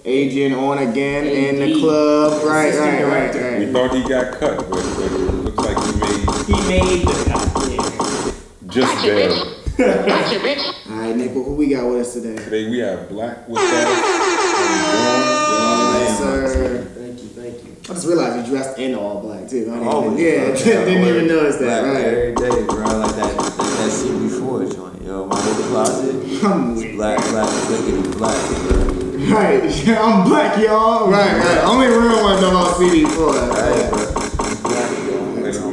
Agent on again in the club. Right. We thought he got cut, but it looks like he made the cut. Yeah. Just barely. Alright, Nick, who we got with us today? Today we have Black with us. Yes, sir. Thank you. I just realized you dressed in all black too. Didn't even notice that. Right. Every day, bro. Like that CB4 joint. Yo, my whole closet. Black, lickety black, bro. Right, I'm black, y'all. Right. Only real one know about CD4. Right, bro.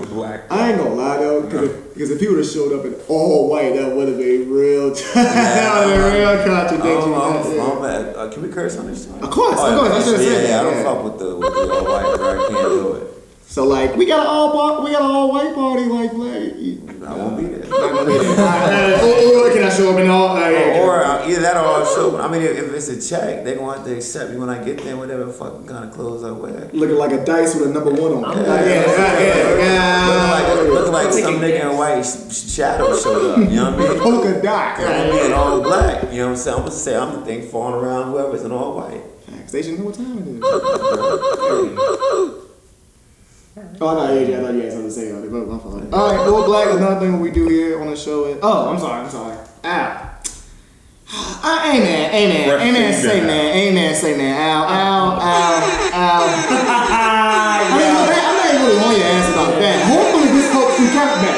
Black. I ain't gonna lie though, because if he would have showed up in all white, that would have been real. That would have been real contradiction. Can we curse on this? Of course. I should have said that. I don't fuck with the all white, bro. I can't do it. So like, we got an all white party, like black. I won't be there. Or can I show up in all? Or either that or I'll show up. I mean, if it's a check, they gonna have to accept me when I get there, whatever fucking kind of clothes I wear. Looking like a dice with a number 1 on it. Looking like some nigga in white shadow showed up. You know what I mean? Polka dot. I'm gonna be in all black. You know what I'm saying? I'm gonna say I'm the thing falling around whoever's in all white. They should know what time it is. Oh, no, AJ, I thought you had something to say on it, but my fault. Alright, Full Black, another thing we do here on the show is... Oh, I'm sorry. Ow. Amen, say man. Ow. I'm not even really on your ass about that. Hopefully this helps you count back.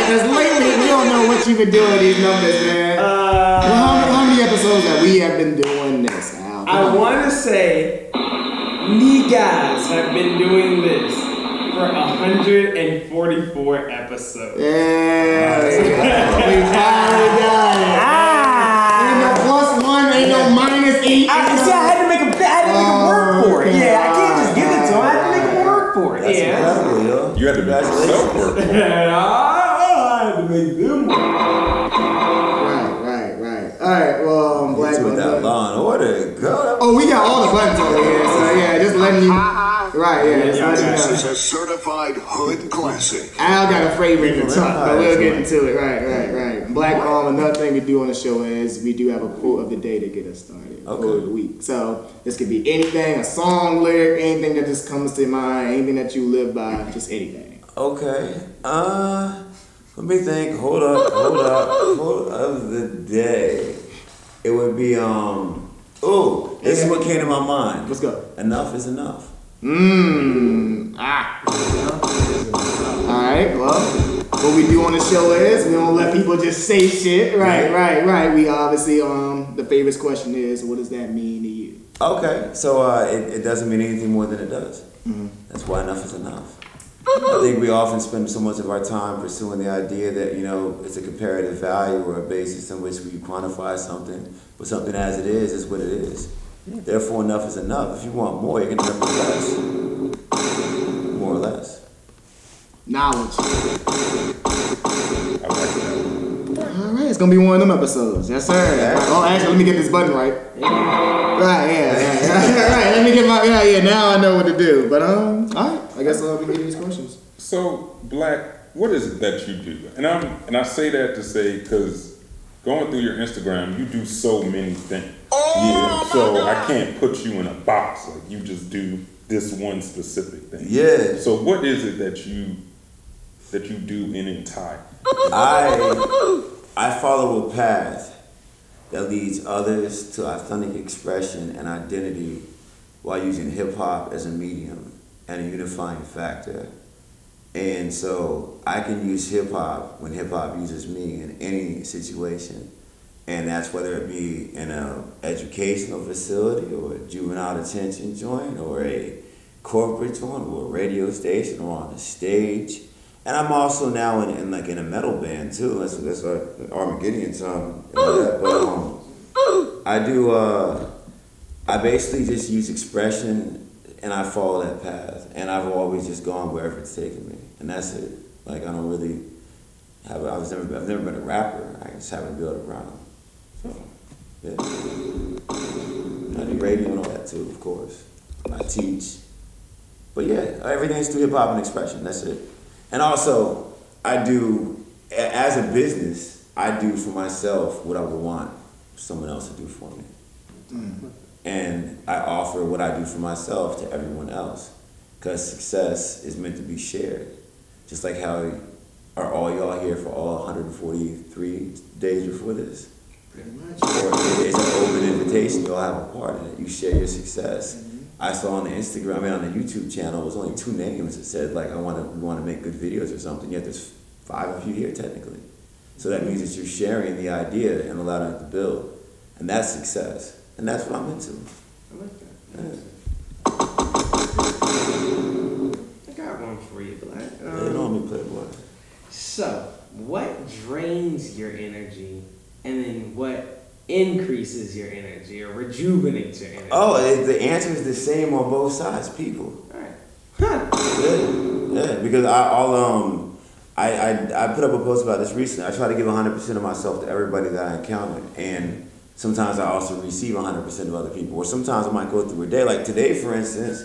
Because lately, we don't know what you've been doing with these numbers, man. How many episodes that we have been doing this, Al? I want to say... We guys have been doing this for 144 episodes. Yeah, we finally got it. Ain't no +1, ain't no -8. I had to make a work for it. Yeah, I can't just give it to him. I had to make him work for it. That's incredible, yo. You had to make yourself work for it. I had to make them work. Right. Alright, well, Black with that Law and Order, go. Oh, we got all the buttons over here, so yeah, just letting you. Right, This is a certified hood classic. Al got a favorite in the top, but we'll get into it. Right. Black another thing we do on the show is we do have a quote of the day to get us started. Okay. Quote of the week. So this could be anything, a song lyric, anything that just comes to mind, anything that you live by, just anything. Okay. Let me think. Hold up. Quote of the day. It would be this is what came to my mind. Let's go. Enough is enough. Alright, well, what we do on the show is we don't let people just say shit. Right. We obviously the famous question is, what does that mean to you? Okay, so it doesn't mean anything more than it does. That's why enough is enough. I think we often spend so much of our time pursuing the idea that, it's a comparative value or a basis in which we quantify something, but something as it is what it is. Therefore, enough is enough. If you want more, you're going to get less. More or less. Knowledge. I like that. Alright, it's going to be one of them episodes. Yes, sir. Oh, actually, let me get this button right. Right, let me get my, now I know what to do. But, alright, I guess we can get these questions. So, Black, what is it that you do? And I say that to say, because going through your Instagram, you do so many things. So I can't put you in a box. Like, you just do this one specific thing. Yeah. So what is it that you do in entire? I follow a path that leads others to authentic expression and identity while using hip-hop as a medium and a unifying factor. And so I can use hip-hop when hip-hop uses me in any situation. And that's whether it be in an educational facility or a juvenile detention joint or a corporate joint or a radio station or on a stage. And I'm also now in a metal band too. That's Armageddon song. But I basically just use expression and I follow that path. And I've always just gone wherever it's taken me. And that's it. Like, I don't really have, I've never been a rapper. I just haven't built a rhyme. So, yeah. I do radio and all that too, of course. I teach. But yeah, everything's through hip hop and expression. That's it. And also, I do, as a business, I do for myself what I would want someone else to do for me. And I offer what I do for myself to everyone else. Because success is meant to be shared. Just like how are all y'all here for all 143 days before this? Pretty much. Or it's an open invitation, y'all have a part in it. You share your success. I saw on the Instagram, I mean on the YouTube channel, it was only 2 names that said like, we want to make good videos or something, yet there's 5 of you here technically. So that means that you're sharing the idea and allowing it to build. And that's success. And that's what I'm into. I like that. Yeah. I got one for you, Black. They know me, Playboy. So, what drains your energy, and then what increases your energy or rejuvenates your energy? Oh, the answer is the same on both sides, people. All right. Huh. Yeah, because I put up a post about this recently. I try to give 100% of myself to everybody that I encounter, and sometimes I also receive 100% of other people. Or sometimes I might go through a day. Like today, for instance,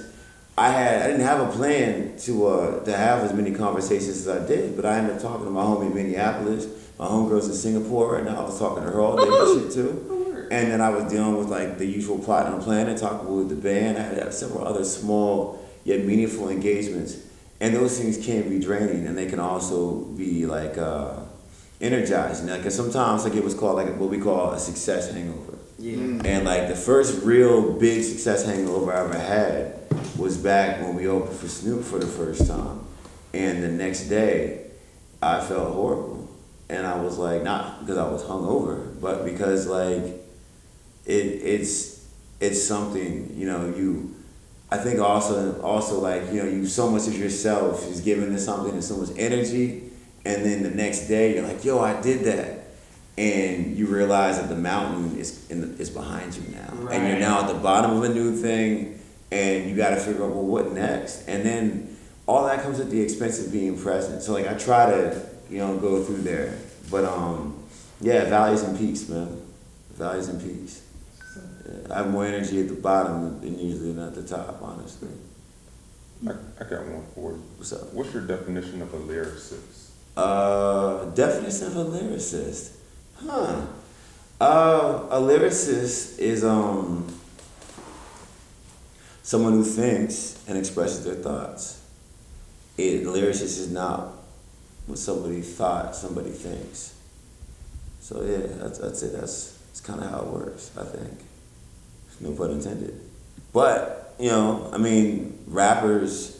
I didn't have a plan to have as many conversations as I did, but I ended up talking to my homie in Minneapolis. My homegirl's in Singapore right now. I was talking to her all day and shit too. And then I was dealing with like the usual plot and plan and talking with the band. I had several other small yet meaningful engagements. And those things can be draining, and they can also be like energizing. Like sometimes like it was called like what we call a success hangover. Yeah. And like the first real big success hangover I ever had was back when we opened for Snoop for the first time. And the next day I felt horrible. And I was like, not because I was hungover, but because like it's something, you know, I think also like, you know, you so much of yourself is given to something and so much energy, and then the next day you're like, yo, I did that. And you realize that the mountain is behind you now. Right. And you're now at the bottom of a new thing, and you gotta figure out, well, what next? And then all that comes at the expense of being present. So like I try to, you know, go through there. But yeah, valleys and peaks, man. Valleys and peaks. I have more energy at the bottom than usually than at the top, honestly. I got one for you. What's up? What's your definition of a lyricist? Definition of a lyricist? A lyricist is someone who thinks and expresses their thoughts. A lyricist is not what somebody thought somebody thinks. So yeah, I'd say that's kind of how it works, I think. No pun intended. But, you know, I mean, rappers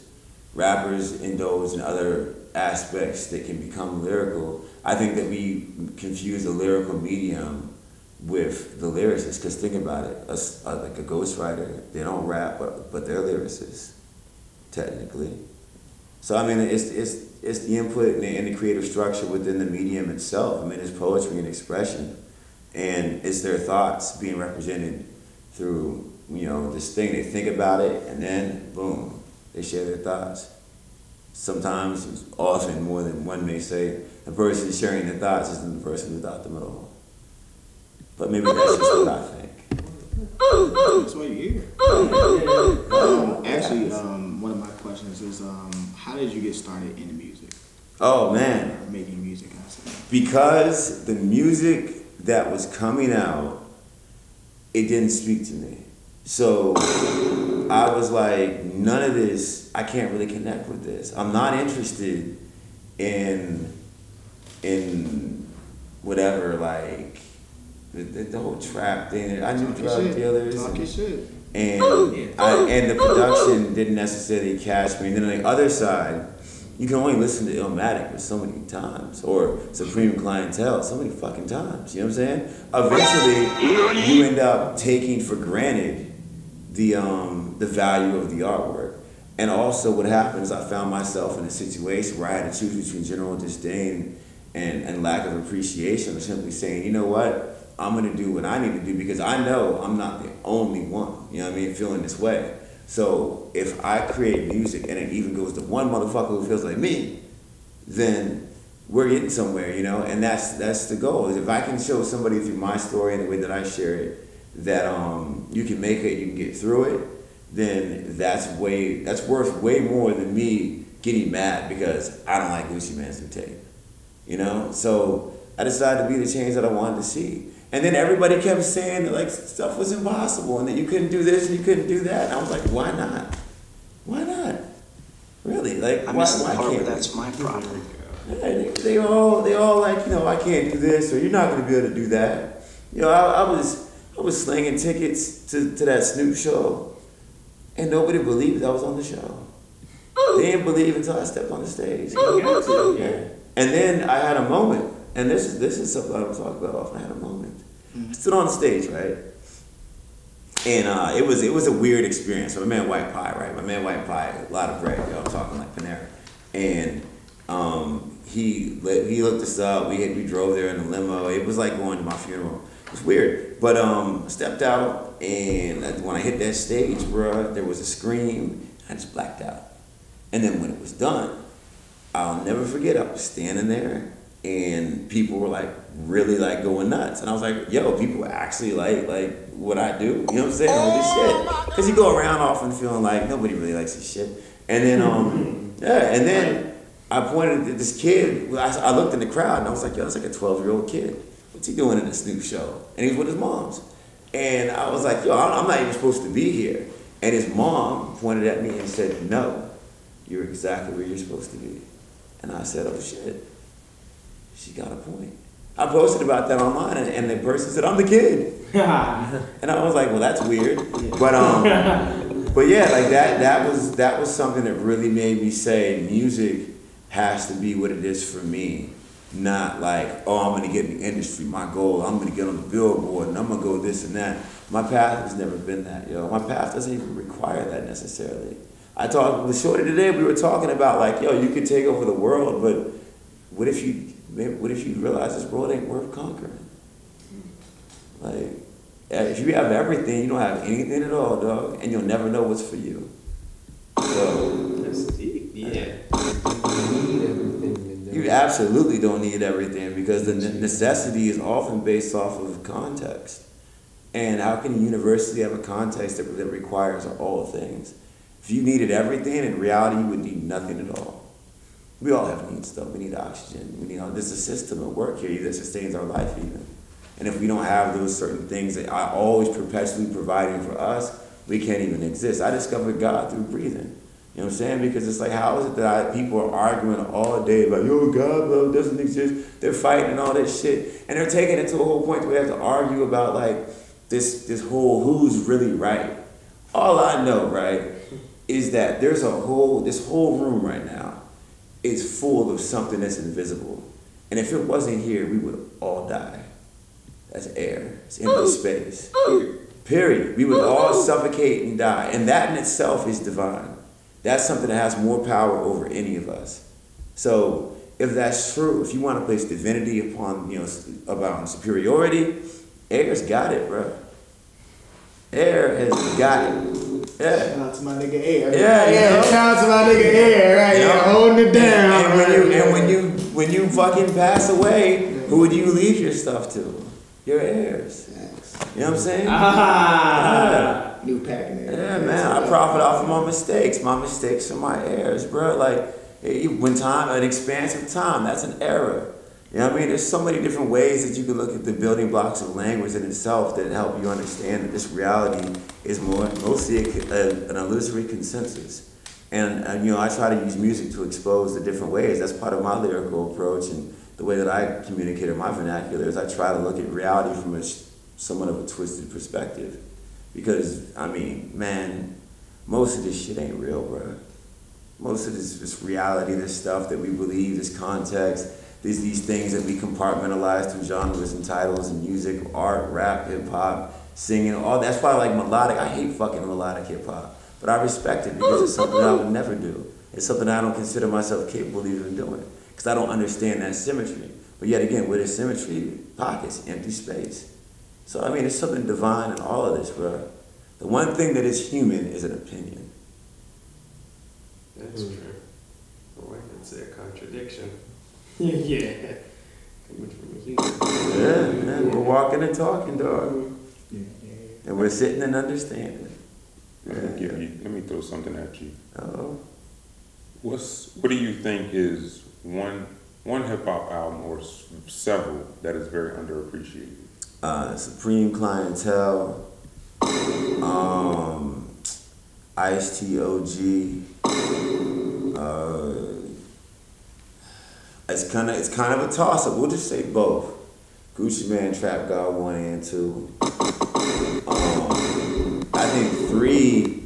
indulge in other aspects that can become lyrical. I think that we confuse the lyrical medium with the lyricist, because think about it, like a ghostwriter, they don't rap, but they're lyricists, technically. So I mean, it's the input and the creative structure within the medium itself. I mean, it's poetry and expression, and it's their thoughts being represented through, you know, this thing. They think about it, and then boom, they share their thoughts. Sometimes, often, more than one may say, the person sharing their thoughts isn't the person who thought them at all. But maybe that's just what I think. That's why you're here. Actually, one of my questions is, how did you get started in music? Oh man, making music, I say. Because the music that was coming out, it didn't speak to me. So I was like, none of this, I can't really connect with this. I'm not interested in whatever, like, the whole trap thing. I knew drug dealers. Talking shit. And the production didn't necessarily catch me. And then on the other side, you can only listen to Illmatic so many times, or Supreme Clientele so many fucking times. You know what I'm saying? Eventually, you end up taking for granted the value of the artwork. And also, what happened is I found myself in a situation where I had to choose between general disdain and lack of appreciation, or simply saying, you know what? I'm gonna do what I need to do, because I know I'm not the only one, you know what I mean, feeling this way. So if I create music and it even goes to one motherfucker who feels like me, then we're getting somewhere, you know, and that's the goal. Is if I can show somebody through my story and the way that I share it that you can make it, you can get through it, then that's worth way more than me getting mad because I don't like Gucci Mane's new tape, you know. So I decided to be the change that I wanted to see. And then everybody kept saying that like stuff was impossible and that you couldn't do this and you couldn't do that. And I was like, why not? Why not? Really? Like, why can't that's my problem. Yeah, they all like, you know, I can't do this or you're not going to be able to do that. You know, I was slinging tickets to that Snoop show and nobody believed I was on the show. They didn't believe until I stepped on the stage. Yeah. And then I had a moment, and this is something I don't talk about often. I had a moment. I stood on the stage, right? And it was a weird experience. So my man White Pie, right? My man White Pie, a lot of bread, yo. I'm talking like Panera. And he looked us up. We drove there in a limo. It was like going to my funeral. It was weird. But I stepped out, and when I hit that stage, bruh, there was a scream. I just blacked out. And then when it was done, I'll never forget, I was standing there and people were like really like going nuts. And I was like, yo, people actually like what I do. You know what I'm saying? Holy shit. Because you go around often feeling like nobody really likes this shit. And then, and then I pointed at this kid. I looked in the crowd and I was like, yo, that's like a 12-year-old kid. What's he doing in the Snoop show? And he was with his mom's. And I was like, yo, I'm not even supposed to be here. And his mom pointed at me and said, no, you're exactly where you're supposed to be. And I said, oh shit, she got a point. I posted about that online and the person said, I'm the kid. And I was like, well, that's weird. But yeah, like that was something that really made me say music has to be what it is for me. Not like, oh, I'm gonna get in the industry, my goal, I'm gonna get on the Billboard and I'm gonna go this and that. My path has never been that, yo. My path doesn't even require that necessarily. I talked with Shorty today, we were talking about like, yo, you could take over the world, but what if you realize this world ain't worth conquering? Like, if you have everything, you don't have anything at all, dog, and you'll never know what's for you. So, That's deep. Yeah. You absolutely don't need everything because the necessity is often based off of context. And how can a university have a context that requires all things? If you needed everything, in reality, you would need nothing at all. We all have needs, though. We need oxygen. We need there's a system at work here that sustains our life, even. And if we don't have those certain things that are always perpetually providing for us, we can't even exist. I discovered God through breathing. You know what I'm saying? Because it's like, how is it that people are arguing all day about, yo, God love doesn't exist. They're fighting and all this shit. And they're taking it to a whole point where they have to argue about, like, this whole who's really right. All I know, right, is that there's this whole room right now is full of something that's invisible. And if it wasn't here, we would all die. That's air. It's empty space. Period. We would all suffocate and die. And that in itself is divine. That's something that has more power over any of us. So if that's true, if you want to place divinity upon, about superiority, air's got it, bro. Air has got it. Yeah. Shout out to my nigga Air. Yeah. Shout out to my nigga Air, right? Yeah, holding it down. And when you fucking pass away, who do you leave your stuff to? Your heirs. You know what I'm saying? Yeah. New packing there. Yeah, man. I profit off of my mistakes. My mistakes are my heirs, bro. Like, when an expansive time, that's an error. You know what I mean? There's so many different ways that you can look at the building blocks of language in itself that help you understand that this reality is mostly an illusory consensus. And I try to use music to expose the different ways. That's part of my lyrical approach, and the way that I communicate in my vernacular is I try to look at reality from somewhat of a twisted perspective. Because, I mean, man, most of this shit ain't real, bro. Most of this reality, this stuff that we believe, this context, these things that we compartmentalize through genres and titles and music, art, rap, hip-hop, singing, all that's why I like melodic. I hate fucking melodic hip-hop, but I respect it because it's something I would never do. It's something I don't consider myself capable of even doing because I don't understand that symmetry. But yet again, with its symmetry, pockets, empty space. So, I mean, there's something divine in all of this, bro. The one thing that is human is an opinion. That's true. Boy, that's a contradiction. Yeah. Coming from a human. Yeah, man. We're walking and talking, dog. And we're sitting and understanding. Let me throw something at you. Uh-oh. What do you think is one hip hop album or several that is very underappreciated? Supreme Clientele, Ice-T OG. It's kind of a toss-up. We'll just say both. Gucci Mane, Trap God 1 and 2. I think three.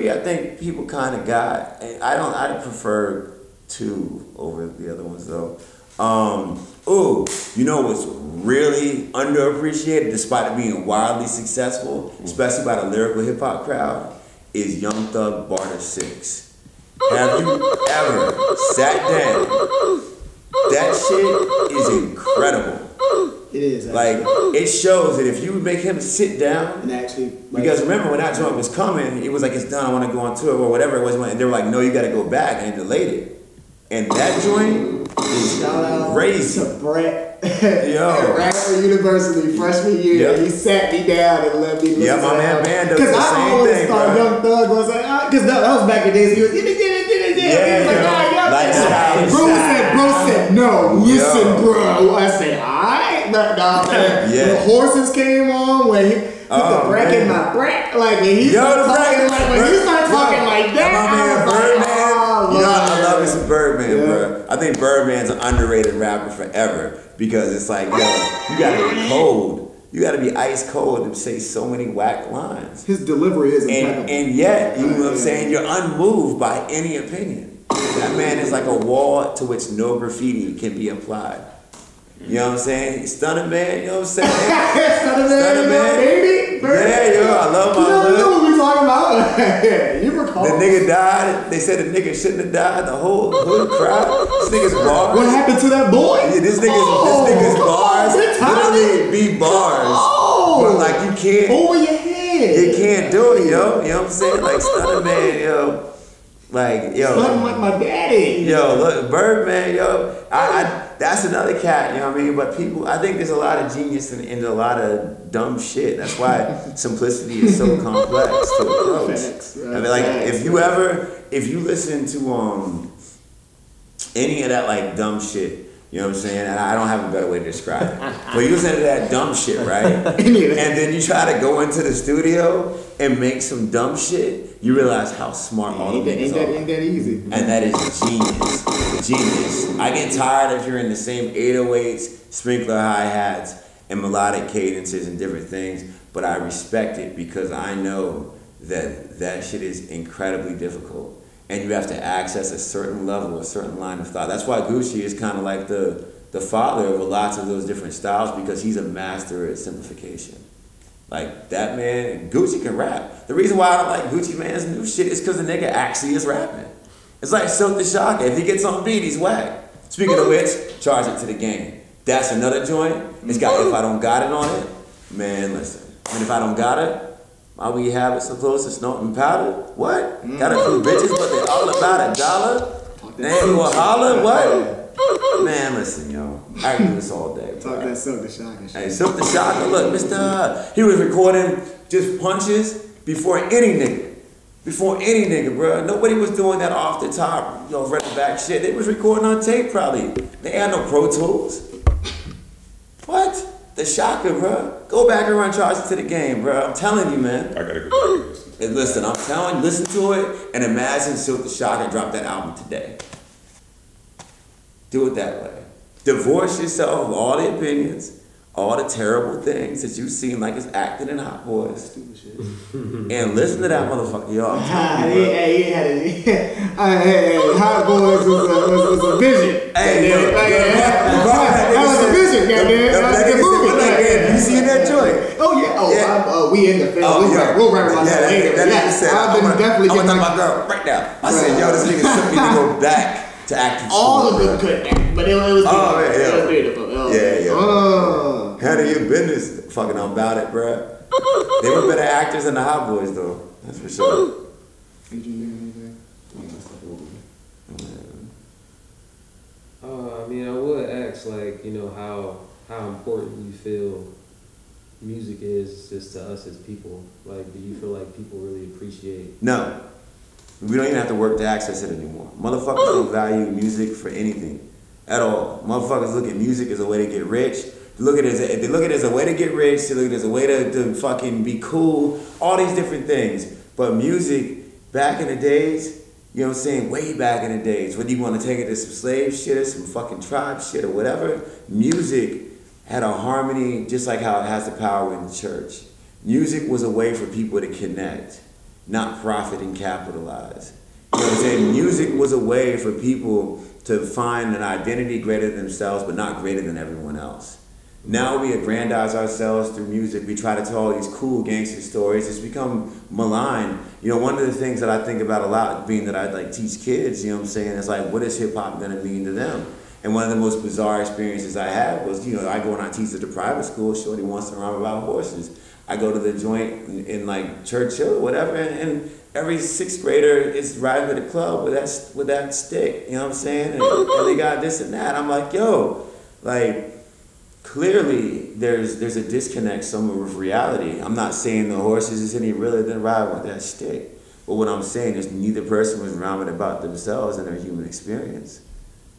I think people kind of got. I prefer 2 over the other ones though. You know what's really underappreciated, despite it being wildly successful, especially by the lyrical hip hop crowd, is Young Thug Barter 6. Have you ever sat down? That shit is incredible. It is. Like, it shows that if you make him sit down, and actually, because remember when that joint was coming, it was like, it's done, I want to go on tour or whatever it was, and they were like, no, you got to go back, and they delayed it. And that joint is crazy. To Brettt. Yo. Radford University, freshman year, he sat me down and let me listen. Yeah, my man Bando did the same thing. Because I always thought Young Thug was like, because that was back in the days, he was, Bro said, no, listen, bro. I said, alright, nah, man. The horses came on when he put the brack in my brack. Like when he started talking like that, I love me some Birdman, bro. I think Birdman's an underrated rapper forever because it's like, yo, you gotta be cold. You gotta be ice cold to say so many whack lines. His delivery is impeccable. And yet, you know what I'm saying, you're unmoved by any opinion. That man is like a wall to which no graffiti can be applied. You know what I'm saying? Stunner man, you know what I'm saying? Stunner man, baby. Yeah, yo, I love my hood. You know what we talking about? You recall. The nigga died. They said the nigga shouldn't have died. The whole hood crowd. This nigga's bars. What happened to that boy? Yeah, this nigga's bars. Literally be bars. But like you can't. Over your head. You can't do it, yo. You know what I'm saying? Like Stunner man, yo. Like, yo. Something like my daddy. Yo, look, Birdman, yo. That's another cat, you know what I mean? But people, I think there's a lot of genius and a lot of dumb shit. That's why simplicity is so complex to approach. I mean, like, if you listen to any of that like dumb shit, you know what I'm saying? And I don't have a better way to describe it. But you listen to that dumb shit, right? And then you try to go into the studio and make some dumb shit, you realize how smart all the niggas are. Ain't that easy. And that is genius. Genius. I get tired of hearing the same 808s, sprinkler hi-hats, and melodic cadences and different things, but I respect it because I know that shit is incredibly difficult. And you have to access a certain level, a certain line of thought. That's why Gucci is kind of like the father of lots of those different styles because he's a master at simplification. Like, that man, Gucci can rap. The reason why I don't like Gucci Mane's new shit is because the nigga actually is rapping. It's like Silk the Shocker. If he gets on beat, he's whack. Speaking of which, charge it to the game. That's another joint. It's got If I Don't Got It on it. Man, listen. And if I don't got it, why we have it so close to snorting powder? What? Got a few bitches, but they all about $1. They ain't gonna holler? What? Man, listen, yo. I can do this all day. Talk that Silk the Shocker shit. Hey, Silk the Shocker, look, Mr. He was recording just punches before any nigga. Before any nigga, bro. Nobody was doing that off the top, running back shit. They was recording on tape, probably. They had no Pro Tools. What? The Shocker, bro. Go back and run charges to the game, bro. I'm telling you, man. I gotta go back and listen. And listen, I'm telling you, listen to it and imagine Silk the Shocker dropped that album today. Do it that way. Divorce yourself of all the opinions, all the terrible things that you seem like is acting in Hot Boys. Stupid shit. And listen to that motherfucker, y'all. Hot Boys was a vision. Hey, that was a vision, goddamn. You seen that joint? Oh yeah. We in the film. We'll wrap about that later. That nigga said, I'm gonna talk about girl right now. I said, yo, this nigga took me to go back to acting school. All of them couldn't act, but it was beautiful. Yeah. Handle your business, fucking about it, bruh. They were better actors than the Hot Boys, though. That's for sure. I mean, I would ask, like, how important you feel music is just to us as people. Like, do you feel like people really appreciate? No. We don't even have to work to access it anymore. Motherfuckers don't value music for anything at all. Motherfuckers look at music as a way to get rich. They look at it as a way to get rich. They look at it as a way to fucking be cool. All these different things. But music, back in the days, you know what I'm saying? Way back in the days, whether you want to take it to some slave shit or some fucking tribe shit or whatever, music had a harmony just like how it has the power in the church. Music was a way for people to connect, not profit and capitalize. You know what I'm saying? Music was a way for people to find an identity greater than themselves, but not greater than everyone else. Now we aggrandize ourselves through music. We try to tell all these cool gangster stories. It's become maligned. You know, one of the things that I think about a lot, being that I like teach kids, you know what I'm saying, is like, what is hip hop gonna mean to them? And one of the most bizarre experiences I had was, you know, I go and I teach at the private school. Shorty wants to rhyme about horses. I go to the joint in like Churchill or whatever, and every sixth grader is riding to the club with that stick. You know what I'm saying? And they got this and that. I'm like, yo, like, clearly there's a disconnect somewhere with reality. I'm not saying the horses is any realer than riding with that stick. But what I'm saying is neither person was rhyming about themselves and their human experience.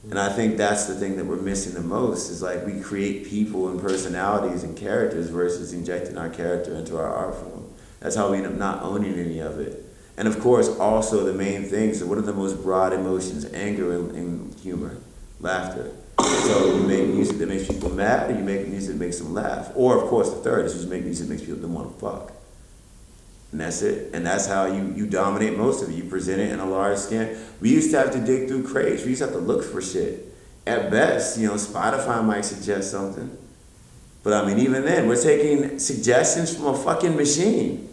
And I think that's the thing that we're missing the most, is like we create people and personalities and characters versus injecting our character into our art form. That's how we end up not owning any of it. And of course, also the main things, what are the most broad emotions? Anger and humor, laughter. So you make music that makes people mad, or you make music that makes them laugh. Or of course the third is you make music that makes people want to fuck. And that's it. And that's how you dominate most of it. You present it in a large scale. We used to have to dig through crates. We used to have to look for shit. At best, you know, Spotify might suggest something. But I mean, even then, we're taking suggestions from a fucking machine.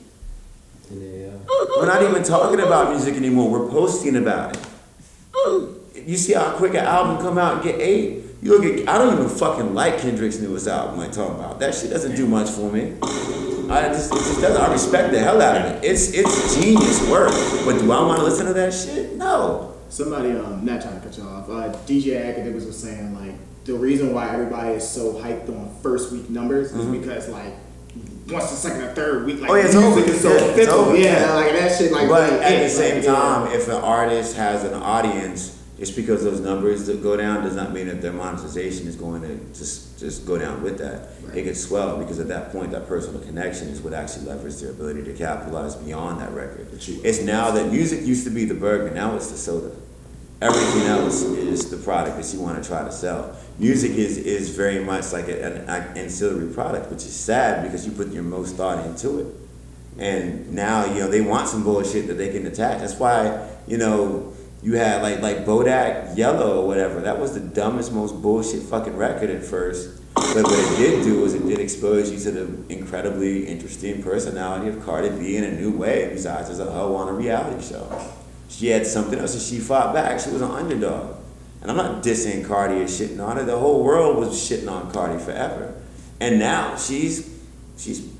Yeah. We're not even talking about music anymore. We're posting about it. You see how quick an album come out and get 8? You look at, I don't even fucking like Kendrick's newest album I talk about. That shit doesn't do much for me. It just doesn't. I respect the hell out of it. It's genius work. But do I want to listen to that shit? No. Somebody, not trying to cut you off, DJ Academics was saying, like, the reason why everybody is so hyped on first week numbers is because, like, once the second or third week, like, music is so fickle. Yeah, like, that shit, like, but at the same time, if an artist has an audience, it's because those numbers that go down does not mean that their monetization is going to just go down with that. Right. It gets swelled because at that point, that personal connection is what actually leverages their ability to capitalize beyond that record. It's now that music used to be the burger, now it's the soda. Everything else is the product that you want to try to sell. Music is very much like an ancillary product, which is sad because you put your most thought into it. And now, you know, they want some bullshit that they can attach. That's why, you know, you had like Bodak Yellow or whatever. That was the dumbest, most bullshit fucking record at first. But what it did do was it did expose you to the incredibly interesting personality of Cardi B in a new way, besides as a hoe on a reality show. She had something else and she fought back. She was an underdog. And I'm not dissing Cardi or shitting on her. The whole world was shitting on Cardi forever. And now she's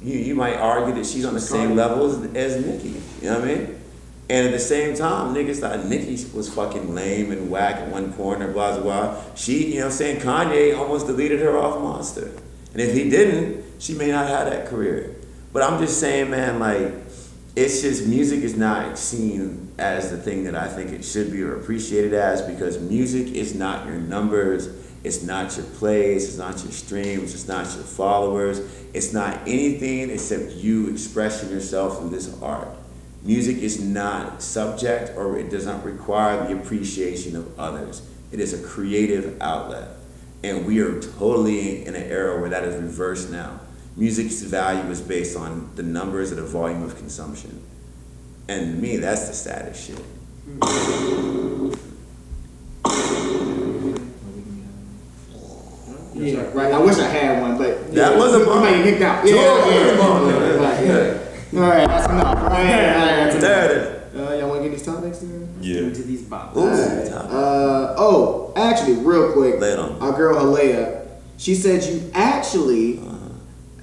you might argue that she's on the same level as Nicki. You know what I mean? And at the same time, niggas thought Nicki was fucking lame and whack at one corner, blah, blah, blah. She, you know what I'm saying, Kanye almost deleted her off Monster. And if he didn't, she may not have that career. But I'm just saying, man, like, it's just music is not seen as the thing that I think it should be or appreciated as, because music is not your numbers, it's not your plays, it's not your streams, it's not your followers, it's not anything except you expressing yourself through this art. Music is not subject, or it does not require the appreciation of others. It is a creative outlet. And we are totally in an era where that is reversed now. Music's value is based on the numbers of the volume of consumption. And to me, that's the saddest shit. Yeah, right. I wish I had one, but that was a might get out. Yeah. All right, that's enough. All right, that's enough. Y'all want to get these topics then? Yeah. Into these boxes. Oh, actually, real quick, Lay it on. our girl Haliah, she said you actually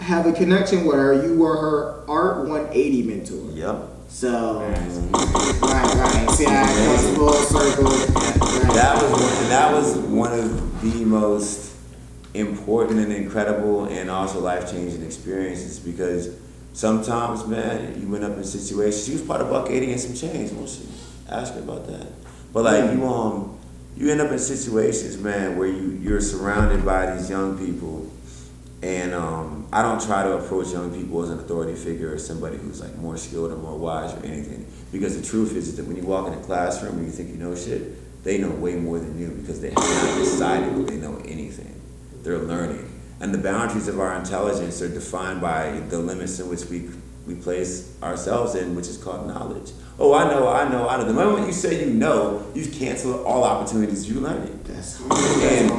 have a connection with her. You were her Art 180 mentor. Yep. So, right. See, I come full circle. Right. That was one of the most important and incredible and also life-changing experiences, because sometimes, man, you went up in situations. She was part of Buck 80 and some change, won't she? Ask her about that. But like you end up in situations, man, where you're surrounded by these young people, And I don't try to approach young people as an authority figure or somebody who's like more skilled or more wise or anything. Because the truth is that when you walk in a classroom and you think you know shit, they know way more than you because they have not decided that they know anything. They're learning. And the boundaries of our intelligence are defined by the limits in which we place ourselves in, which is called knowledge. Oh, I know. The moment you say you know, you've canceled all opportunities you learning. And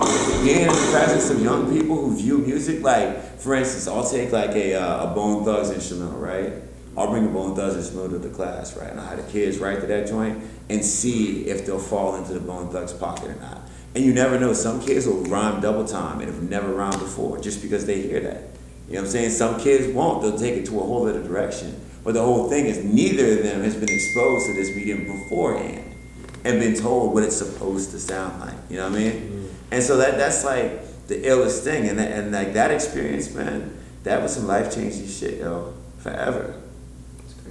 being in the presence of young people who view music, like, for instance, I'll take like a Bone Thugs instrumental, right? I'll bring a Bone Thugs instrumental to the class, right? And I have the kids write to that joint and see if they'll fall into the Bone Thugs pocket or not. And you never know, some kids will rhyme double time and have never rhymed before just because they hear that. You know what I'm saying? Some kids won't, they'll take it to a whole other direction. But the whole thing is neither of them has been exposed to this medium beforehand and been told what it's supposed to sound like. You know what I mean? Mm-hmm. And so that's like the illest thing. And like that experience, man, that was some life-changing shit, yo, forever.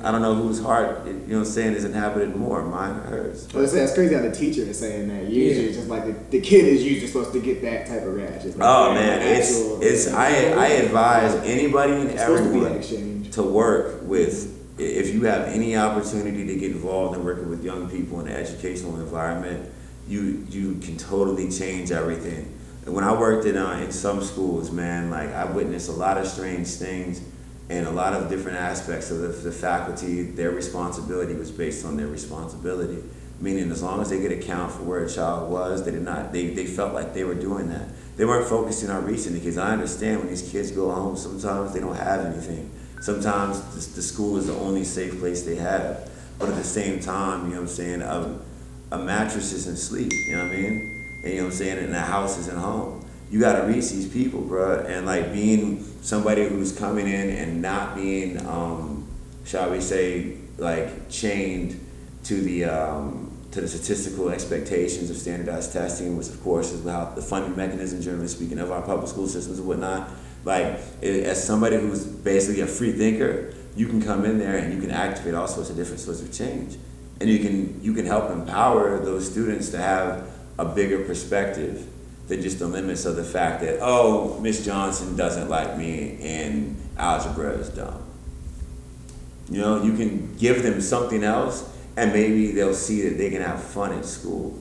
I don't know whose heart, you know what I'm saying, is inhabited more, mine or hers. Well, it's crazy how the teacher is saying that. Usually it's just like the kid is usually supposed to get that type of reaction. Like oh man, I advise anybody and everyone to work with, if you have any opportunity to get involved in working with young people in an educational environment, you can totally change everything. And when I worked in some schools, man, like I witnessed a lot of strange things. And a lot of different aspects of the faculty, their responsibility was based on their responsibility. Meaning as long as they could account for where a child was, they felt like they were doing that. They weren't focusing on reaching the kids. I understand when these kids go home, sometimes they don't have anything. Sometimes the school is the only safe place they have. But at the same time, you know what I'm saying, a mattress isn't sleep, you know what I mean? And you know what I'm saying, and a house isn't home. You gotta reach these people, bro, and like being somebody who's coming in and not being, shall we say, like chained to the statistical expectations of standardized testing, which of course is how the funding mechanism, generally speaking, of our public school systems and whatnot. Like, as somebody who's basically a free thinker, you can come in there and you can activate all sorts of different sorts of change, and you can help empower those students to have a bigger perspective than just the limits of the fact that, oh, Miss Johnson doesn't like me and algebra is dumb. You know, you can give them something else and maybe they'll see that they can have fun at school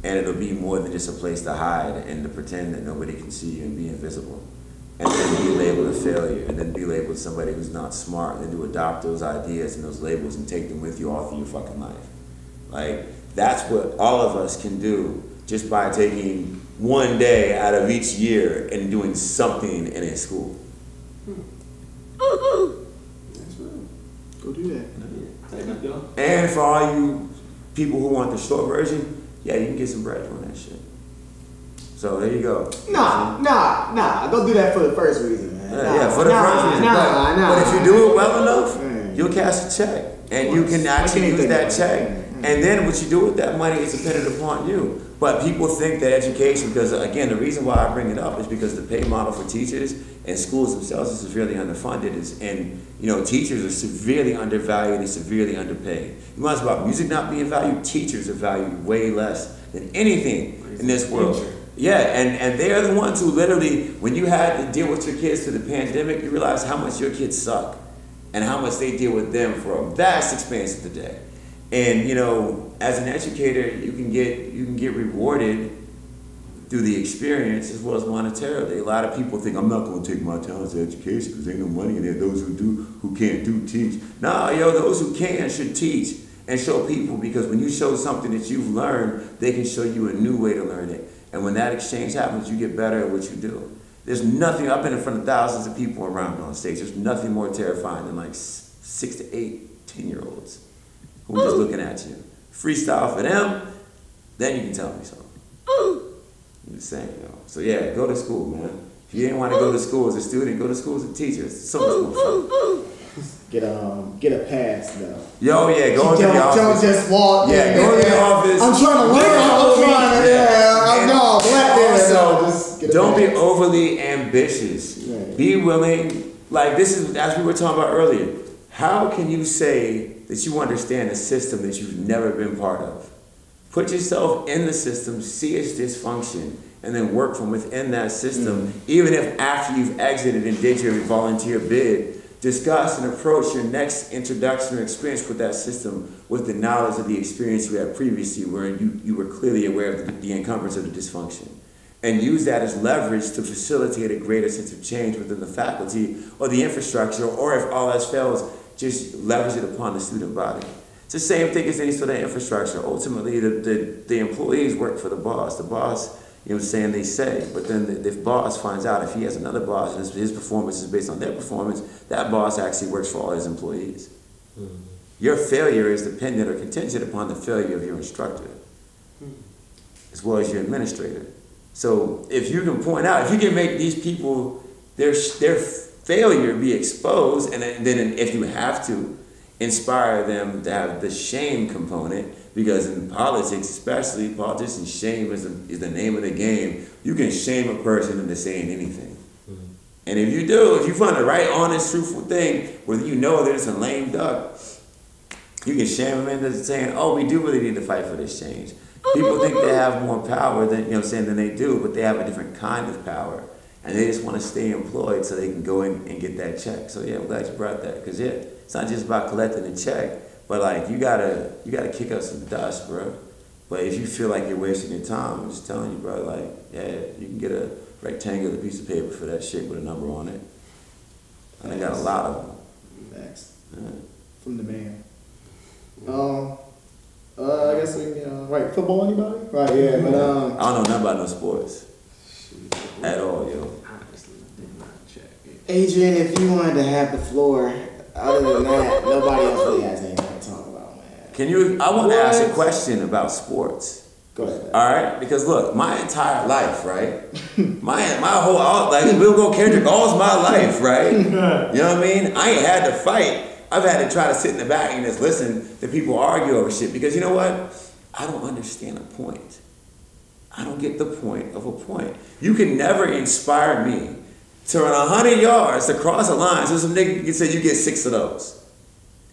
and it'll be more than just a place to hide and to pretend that nobody can see you and be invisible. And then be labeled a failure and then be labeled somebody who's not smart and then to adopt those ideas and those labels and take them with you all through your fucking life. Like, that's what all of us can do just by taking one day out of each year and doing something in a school. That's right. Go do that. And for all you people who want the short version, yeah, you can get some bread on that shit. So there you go. Nah. Don't do that for the first reason, man. For the first reason. But if you do it well enough, you'll cash a check. And you can actually use that check. And then what you do with that money is dependent upon you. But people think that education, because again, the reason why I bring it up is because the pay model for teachers and schools themselves is severely underfunded, and you know, teachers are severely undervalued and severely underpaid. You want to talk about music not being valued? Teachers are valued way less than anything in this world. Yeah, and they are the ones who literally, when you had to deal with your kids through the pandemic, you realize how much your kids suck and how much they deal with them for a vast expanse of the day. And you know, as an educator, you can get rewarded through the experience as well as monetarily. A lot of people think, I'm not going to take my talents to education because there ain't no money in there. Those who can't do, teach. Nah, yo, those who can should teach and show people, because when you show something that you've learned, they can show you a new way to learn it. And when that exchange happens, you get better at what you do. There's nothing, I've been in front of thousands of people around on stage. There's nothing more terrifying than like 6 to 8, 10-year-olds who are just looking at you. Freestyle for them, then you can tell me something. I'm just saying, yo. So yeah, go to school, man. If you didn't want to go to school as a student, go to school as a teacher. It's so much more fun. Get a pass though. Yo, yeah, go into the office. Don't just walk. Yeah, go to the office. I'm trying to learn. Don't be overly ambitious. Right. Be willing. Like, this is, as we were talking about earlier, how can you say that you understand a system that you've never been part of? Put yourself in the system, see its dysfunction, and then work from within that system, even if after you've exited and did your volunteer bid, discuss and approach your next introduction or experience with that system with the knowledge of the experience you had previously where you were clearly aware of the encumbrance of the dysfunction. And use that as leverage to facilitate a greater sense of change within the faculty or the infrastructure, or if all else fails, just leverage it upon the student body. It's the same thing as any sort of infrastructure. Ultimately, the employees work for the boss. The boss, you know what I'm saying, they say, but then the boss finds out if he has another boss and his performance is based on their performance, that boss actually works for all his employees. Your failure is dependent or contingent upon the failure of your instructor, as well as your administrator. So if you can point out, if you can make these people, their failure be exposed, and then if you have to, inspire them to have the shame component, because in politics, especially politicians, shame is the name of the game. You can shame a person into saying anything. And if you find the right, honest, truthful thing, whether you know there's a lame duck, you can shame them into saying, oh, we do really need to fight for this change. People think they have more power than, you know what I'm saying, than they do, but they have a different kind of power. And they just want to stay employed so they can go in and get that check. So yeah, I'm glad you brought that. Because yeah, it's not just about collecting a check, but like you gotta kick up some dust, bro. But if you feel like you're wasting your time, I'm just telling you, bro, like, yeah, you can get a rectangular piece of paper for that shit with a number on it. And I got a lot of them. Next. Yeah. From the man. I guess we can, right, football, anybody? Right, yeah, but I don't know nothing about no sports. At all, yo. Adrian, if you wanted to have the floor, other than that, nobody else really has anything to talk about, man. I want to ask a question about sports. Go ahead. All right? Because look, my entire life, right? my whole, like, we'll go Kendrick, all's my life, right? You know what I mean? I ain't had to fight. I've had to try to sit in the back and just listen to people argue over shit, because you know what? I don't understand a point. I don't get the point of a point. You can never inspire me to run 100 yards to cross a line so some nigga can say you get 6 of those.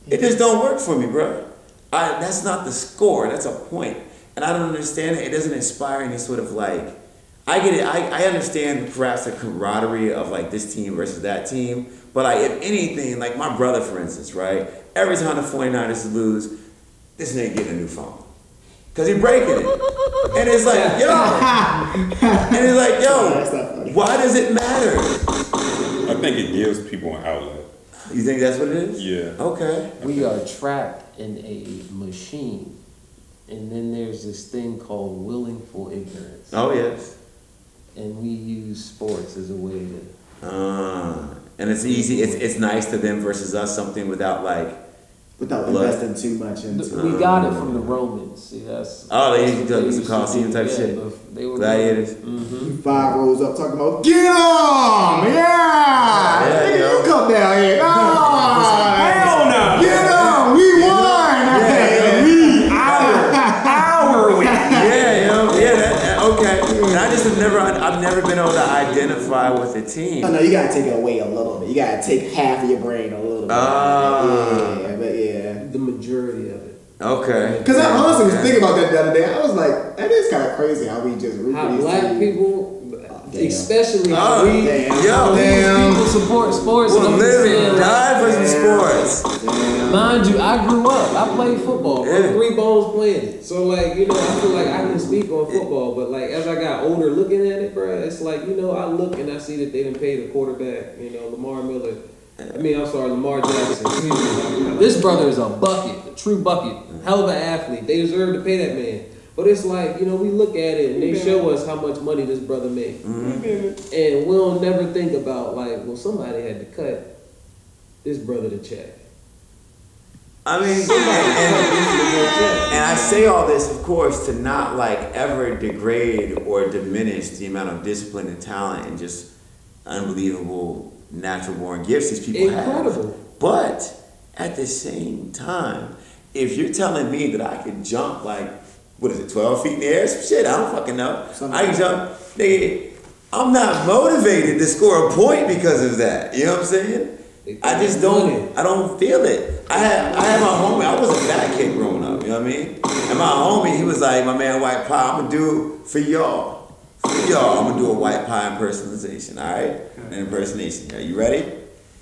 It just don't work for me, bro. That's not the score, that's a point. And I don't understand it. It doesn't inspire any sort of like, I get it, I understand perhaps the camaraderie of like this team versus that team, but like if anything, like my brother, for instance, right? Every time the 49ers lose, this nigga get a new phone. Cause he breaking it. And it's like, yo. Why does it matter? I think it gives people an outlet. You think that's what it is? Yeah. Okay. We are trapped in a machine. And then there's this thing called willful ignorance. Oh, yes. And we use sports as a way to... And it's easy, it's nice to them versus us, something without like... Without investing too much into We got it from the Romans. See, that's... Oh, they used to do some Coliseum type shit. They were gladiators. 5 rows up talking about, get on! Yeah! Nigga, you come down here. No! Hell no! Get on! We won! Our win. Okay. And I've never been able to identify with a team. Oh, no, you gotta take it away a little bit. You gotta take half of your brain a little bit. But yeah. The majority of it. Okay. Because I honestly was thinking about that the other day. I was like, that is kind of crazy how we just root for How these black teams. people, especially Damn. people support sports. We'll live and die for some sports. Mind you, I grew up. I played football. Yeah. 3 bones playing it. So like, you know, I feel like I can speak on football, but like as I got older looking at it, bro, it's like, you know, I look and I see that they done paid a quarterback, you know, Lamar Jackson. This brother is a bucket, a true bucket, hell of an athlete. They deserve to pay that man. But it's like, you know, we look at it and they show us how much money this brother made. And we'll never think about like, well, somebody had to cut this brother the check. I mean, and I say all this, of course, to not like ever degrade or diminish the amount of discipline and talent and just unbelievable natural born gifts these people have. But at the same time, if you're telling me that I can jump like, 12 feet in the air? Some shit, I don't fucking know. I can jump, nigga, I'm not motivated to score a point because of that. You know what I'm saying? I just don't feel it. I had my homie, I was a fat kid growing up, you know what I mean? And my homie, he was like, my man White Pie, I'm gonna do for y'all. For Yo, I'm gonna do a white pie impersonation, all right? An impersonation. Are you ready?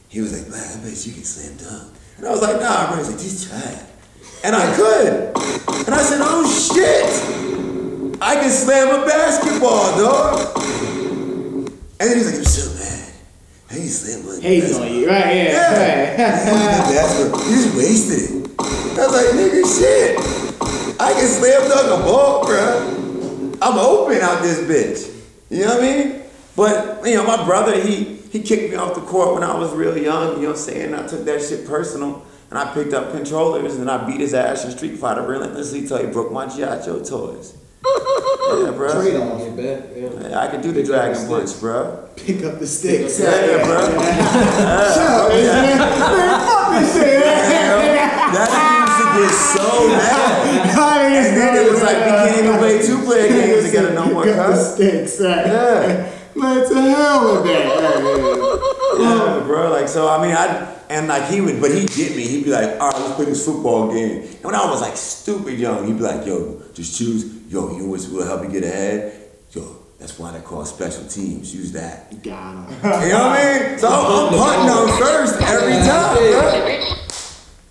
He was like, man, I bet you can slam dunk. And I was like, nah, bro. He's like, just try it. And I could. And I said, oh shit! I can slam a basketball, dog. And then he's like, I'm so mad. I can slam one. Hates on you, right? Yeah. Right. You just wasted it. I was like, nigga, shit. I can slam dunk a ball, bro. I'm open out this bitch. You know what I mean? But, you know, my brother, he kicked me off the court when I was real young, you know what I'm saying? I took that shit personal, and I picked up controllers, and I beat his ass in Street Fighter relentlessly till he broke my G.I. Joe toys. Yeah, bro. Trade on get back. Yeah, I can do the dragon punch, bro. Pick up the sticks. Yeah, bro. Shut up, man. Fuck this shit. That used to get so mad. And then it was like we can't even play 2-player games together no more, Pick up the cuz. sticks, right? Yeah. Man, to hell with that. Yeah, bro. Like, so I mean, but he'd get me. He'd be like, all right, let's play this football game. And when I was like stupid young, he'd be like, yo, just choose. Yo, you know what will help you get ahead? Yo, that's why they call special teams. Use that. Got him. You know what I mean? So I'm punting on first every time, bro.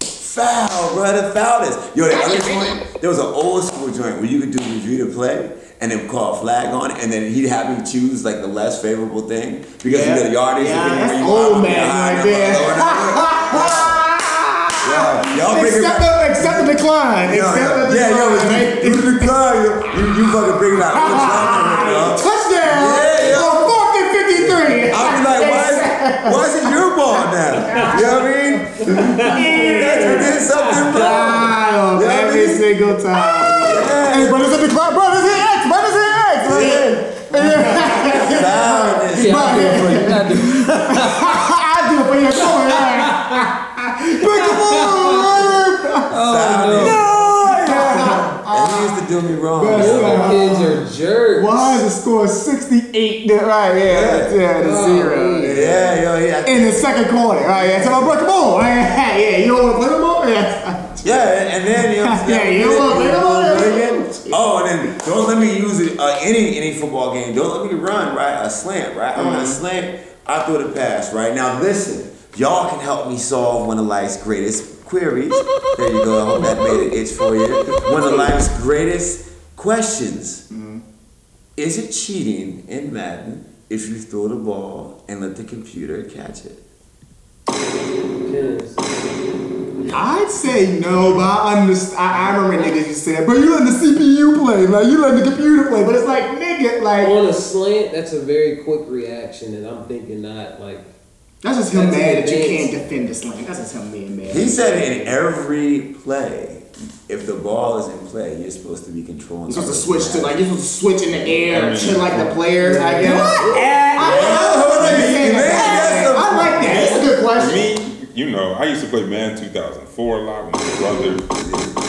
Foul, bro. The foul is. Yo, the other joint, there was an old school joint where you could do review to play. And then call a flag on it, and then he'd have me choose like the less favorable thing because you get a yardage. Yeah, that's old man right there. Accept the decline. Accept the decline. Do the decline. You fucking bring it out. Touchdown. Yeah, on 4th and 53. I'll be like, why is it your ball now? You know what I mean? You did something wrong. Every single time. Hey, brothers in the club, brothers in X. I do it for you. Come on, and he used to do me wrong. Kids are jerks. Why is the score 68? Right, yeah, the 0. Yeah. In the second quarter, right? Yeah, so I broke the ball. Yeah, you don't want to play the ball? Yeah, and then you know, you don't want to play the ball? Oh, and then don't let me use it any football game. Don't let me run, right? A slant, right? I run a slant, I throw the pass, right? Now listen, y'all can help me solve one of life's greatest queries. There you go, I hope that made an itch for you. One of life's greatest questions. Is it cheating in Madden if you throw the ball and let the computer catch it? Yes. I'd say no, but I remember niggas used to say, bro, you letting the CPU play, like you letting the computer play, but it's like, nigga, like on a slant, that's a very quick reaction, and I'm thinking not like. That's just him mad that you can't defend the slant. That's just him being mad. He said in every play, if the ball is in play, you're supposed to be controlling. You're supposed to switch to you're supposed to switch in the air, shit like the players, I guess. I like that. That's a good question. Me, you know, I used to play Man 2004 a lot with my brother,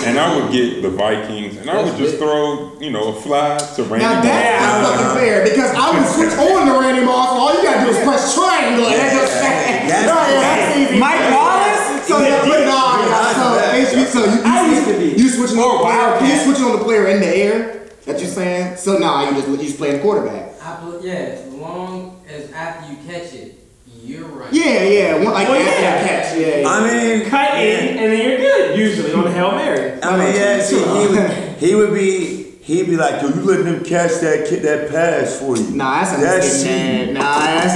and I would get the Vikings, and I would just throw, you know, a fly to Randy Moss. Now that's not fucking fair, because I would switch on to Randy Moss, all you gotta do is press triangle, and that's just that's easy. Mike Wallace? So you switching on you switching on the player in the air, that you saying? So you just playing the quarterback. As long as after you catch it, you're right. Yeah, after you catch, yeah. I mean, cut in, and then you're good, usually, on the Hail Mary. I mean, he'd be like, yo, you letting him catch that pass for you. Nah, that's shit. That's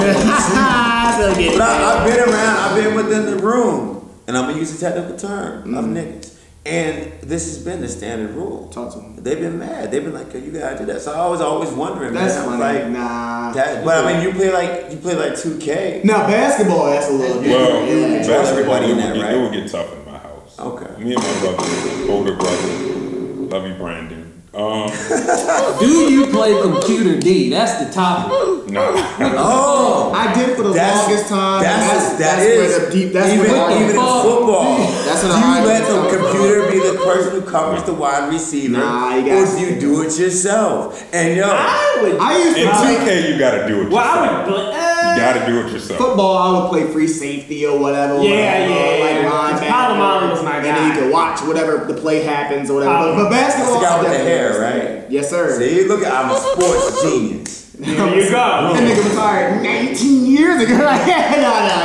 But I've been within the room, and I'm gonna use a technical term of niggas. And this has been the standard rule. Talk to them. They've been mad. They've been like, yo, you gotta do that. So I was always wondering, that's man. Funny. Like, but I mean, you play like 2K. Now basketball, that's a little Well, different. basketball, in that, right? it would get tough in my house. Okay. Me and my brother, older brother, love you, Brandon. Do you play computer D? That's the topic. No. Oh, I did for the longest time. That's even in football. That's do you let the computer be the person who covers the wide receiver, or do you do it yourself? And yo, I used to in 2K, you gotta do it yourself. You gotta do it yourself. Football, I would play free safety or whatever. Like linebacker. Palomalo was my guy. And then you could watch whatever the play happens or whatever. But basketball, the guy with the hair, right? Yes, sir. See, look, I'm a sports genius. There you go. That nigga retired 19 years ago. No,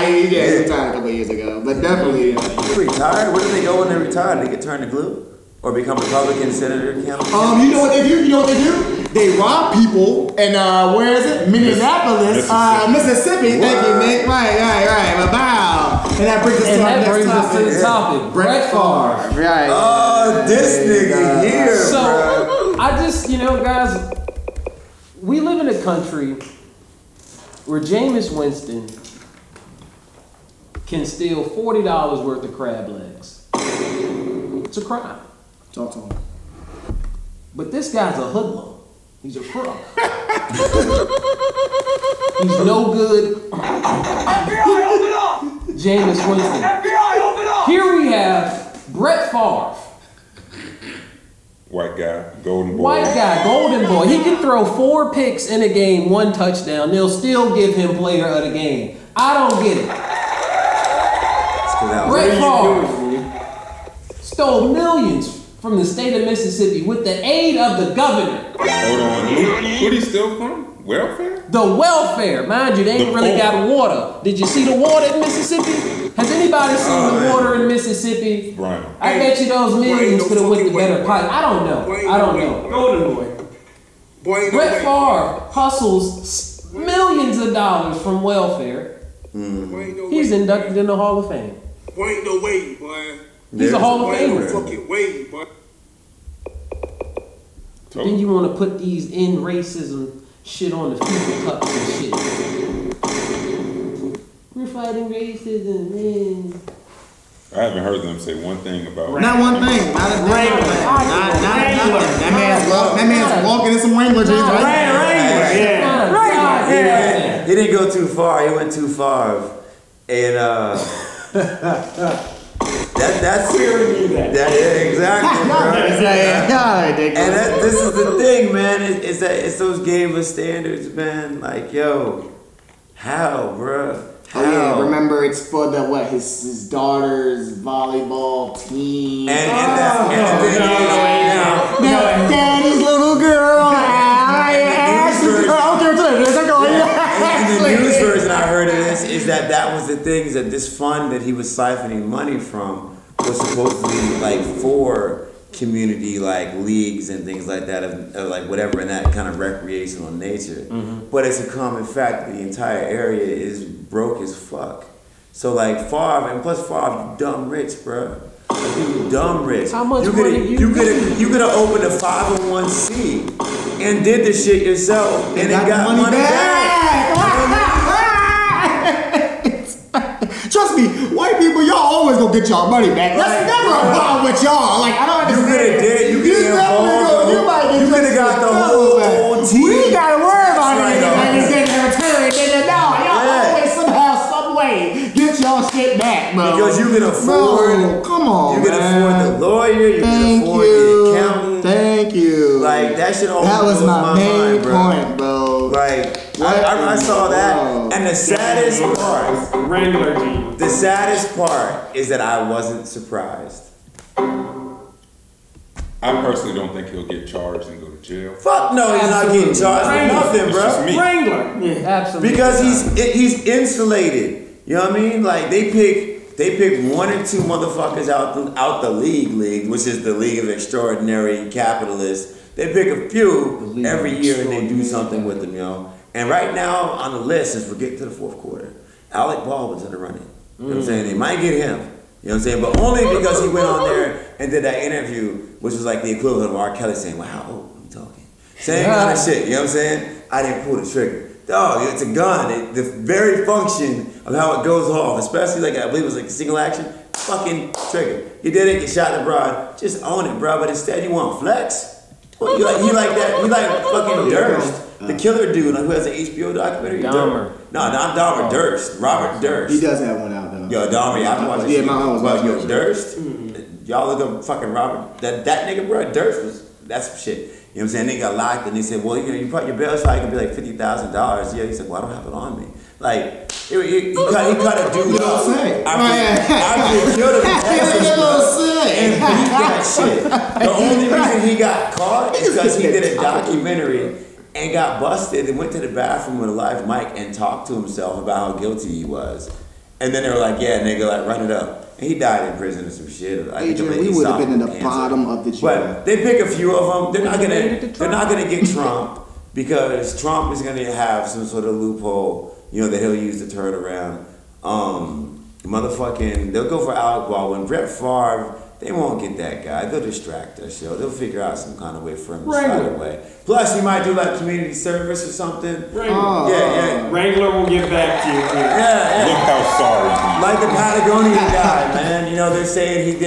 he retired a couple years ago. But definitely. He retired? Where did they go when they retired? They get turned to glue? Or become Republican senator? You know what they do? They rob people in, where is it? Minneapolis, Mississippi. Thank you, Nick. Right. Wow. And that brings us to the topic. Brettt Farve. Right. Oh, this nigga here, So, bro. I just, guys, we live in a country where Jameis Winston can steal $40 worth of crab legs. It's a crime. Talk to him. But this guy's a hoodlum. He's a crook. He's no good. FBI, open up! Jameis Winston. FBI, open up! Here we have Brettt Farve. White guy, golden boy. White guy, golden boy. He can throw 4 picks in a game, 1 touchdown. They'll still give him player of the game. I don't get it. Brettt Farve stole millions from the state of Mississippi with the aid of the governor. Hold on. Where'd he steal from? Welfare? The welfare. Mind you, they ain't really got water. Did you see the water in Mississippi? Has anybody seen the water in Mississippi? Brian. I bet you those millions could have went to better pipe. I don't know. Golden boy. Brettt Farve hustles millions of dollars from welfare. He's inducted in the Hall of Fame. Boy, ain't no way, boy. He's a Hall of No Famer. fucking way, boy. Then you want to put these in racism shit on the FIFA cups and shit. We're fighting racism, man. I haven't heard them say one thing about Not one thing. Not a Wrangler. That man's walking in some Wrangler jeans right Yeah. He didn't go too far. He went too far. And that's exactly, bro. And this is the thing, man. Is that it's those game of standards, man. Like, yo, how, bro? How? Oh yeah, remember it's for the his daughter's volleyball team. And Daddy's little girl. In the news version I heard of this is that was the thing, is that this fund that he was siphoning money from was supposedly like for community like leagues and things like that of like whatever in that kind of recreational nature. But it's a common fact that the entire area is broke as fuck. So like Favre, and plus Favre, you dumb rich, bro. Like, you dumb rich. How much you money could have opened a 501c and did the shit yourself and got money back. Trust me, white people, y'all always gonna get y'all money back. That's never a problem with y'all. Like, I don't understand. You could have got the whole team. We ain't gotta worry about anything like it's getting a return. Y'all always somehow, some way get y'all shit back, bro. Because you can afford. Come on, you can afford the lawyer. You can afford the accountant. Thank you. Like that shit always That was blows my main mind, bro. point, bro. Like I saw that, and the saddest part. Wrangler jeans. The saddest part is that I wasn't surprised. I personally don't think he'll get charged and go to jail. Fuck no, he's not getting charged for nothing, It's bro. just me. Wrangler. Yeah, absolutely. Because he's insulated. You know what I mean? Like they pick 1 or 2 motherfuckers out the league, which is the League of Extraordinary Capitalists. They pick a few every year and they do something with them, yo. And right now on the list, as we're getting to the 4th quarter, Alec Baldwin's in the running. You know what I'm saying? They might get him. You know what I'm saying? But only because he went on there and did that interview, which was like the equivalent of R. Kelly saying, "Well, how old are we talking?" Same kind of shit. You know what I'm saying? I didn't pull the trigger. Dog, it's a gun. The very function of how it goes off, especially like I believe it was like a single action, fucking trigger. You did it, you shot the broad. Just own it, bro. But instead you want flex. Well, you like that. You like fucking Durst, the killer dude who has an HBO documentary. Dahmer. No, not Dahmer. Durst. Robert Durst. He does have one out though. Yo, Dahmer, y'all watch it. Yeah, my mom was watching Yo, Durst. Y'all look up fucking Robert. That nigga, bro. Durst was that's some shit. You know what I'm saying? They got locked and they said, well, you probably your bail shot could be like $50,000. Yeah, he said, well, I don't have it on me. Like, he cut a dude up. After he killed him and beat that shit. The only reason he got caught is because he did a documentary and got busted and went to the bathroom with a live mic and talked to himself about how guilty he was. And then they were like, yeah, nigga, like, run it up. And he died in prison or some shit. Adrian, we would have been in the bottom of the jail. But they pick a few of them. They're not gonna get Trump because Trump is gonna have some sort of loophole, you know, that he'll use to turn around. They'll go for Alec Baldwin. Brettt Farve, they won't get that guy. They'll distract us, yo. They'll figure out some kind of way for him to slide away. Plus, he might do like community service or something. Yeah. Wrangler will get back to you. Yeah. Look how sorry he is. Like the Patagonian guy, man. You know, they're saying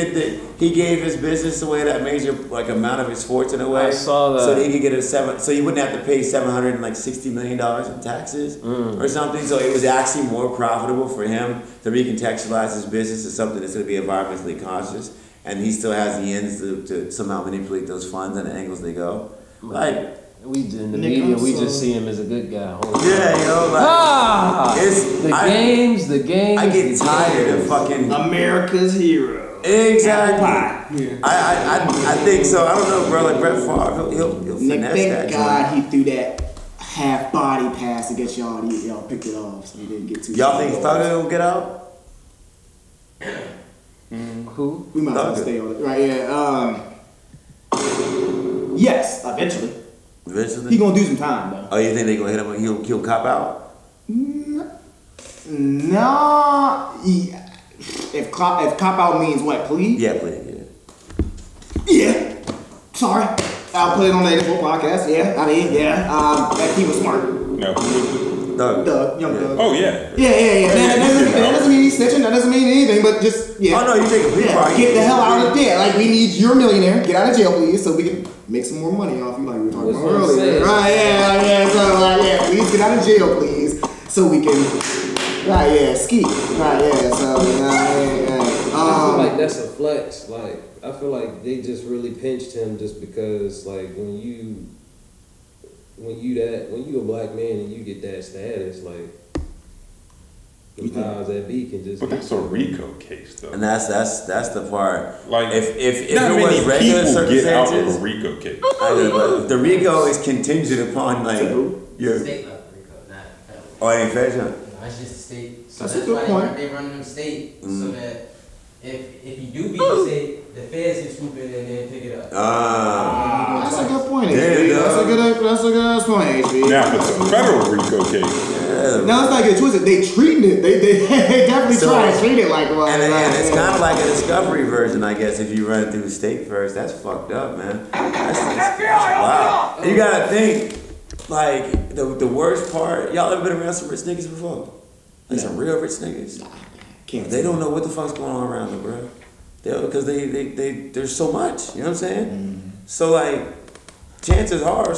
he gave his business away, that major amount of his fortune away. I saw that. So that he could get so he wouldn't have to pay $760 million in taxes or something. So it was actually more profitable for him to recontextualize his business as something that's going to be environmentally conscious. And he still has the ends to somehow manipulate those funds and the angles they go. Like, in the media, we just see him as a good guy. Yeah, you know, like, the games. I get tired of fucking America's hero. Exactly. Yeah. I think so. I don't know, bro. Like Brettt Farve, he'll finesse that. Thank God he threw that half body pass to get y'all. Y'all picked it off, so he didn't get too. Y'all think Thugger will get out? Who? We might as well stay on it, right? Yeah. Yes, eventually. Eventually. He gonna do some time though. Oh, you think they gonna hit him? He'll cop out? No. If cop out means what? Plea? Yeah, plea. Yeah. Sorry. I'll put it on the 84 podcast. Yeah. I mean, yeah. That he was smart. No. Doug. Young Doug. Oh yeah. Yeah. That doesn't mean he's snitching. That doesn't mean anything. But just Oh no, you take a plea. Get the hell out of there. Like we need your millionaire. Get out of jail, please, so we can make some more money off you, like we were talking about earlier. Right? Yeah. So please get out of jail, please, so we can. Right? Yeah. Ski. Right? Yeah. So I feel like that's a flex. Like I feel like they just really pinched him just because like when you a black man and you get that status, like the powers that be can just. But that's a RICO case, though. And that's the part. Like if it was regular circumstances, get out of a RICO case. The RICO is contingent upon like your state level RICO, not federal. Oh, it ain't federal. No, it's just a state. So that's that's a good why point. they run them state so that if you do beat the state, the feds can swoop in and then pick it up. That's a good point. That's a good point, HB. Now, if it's a federal RICO case. No, it's not get twisted. They treated it. They definitely try to treat it like one. And it's kind of like a discovery version, I guess, if you run it through the state first. That's fucked up, man. That's wow. You gotta think, like, the worst part, y'all ever been around some rich niggas before? Like some real rich niggas? They don't know what the fuck's going on around them, bro. Because there's so much, you know what I'm saying? Mm-hmm. So, like, chances are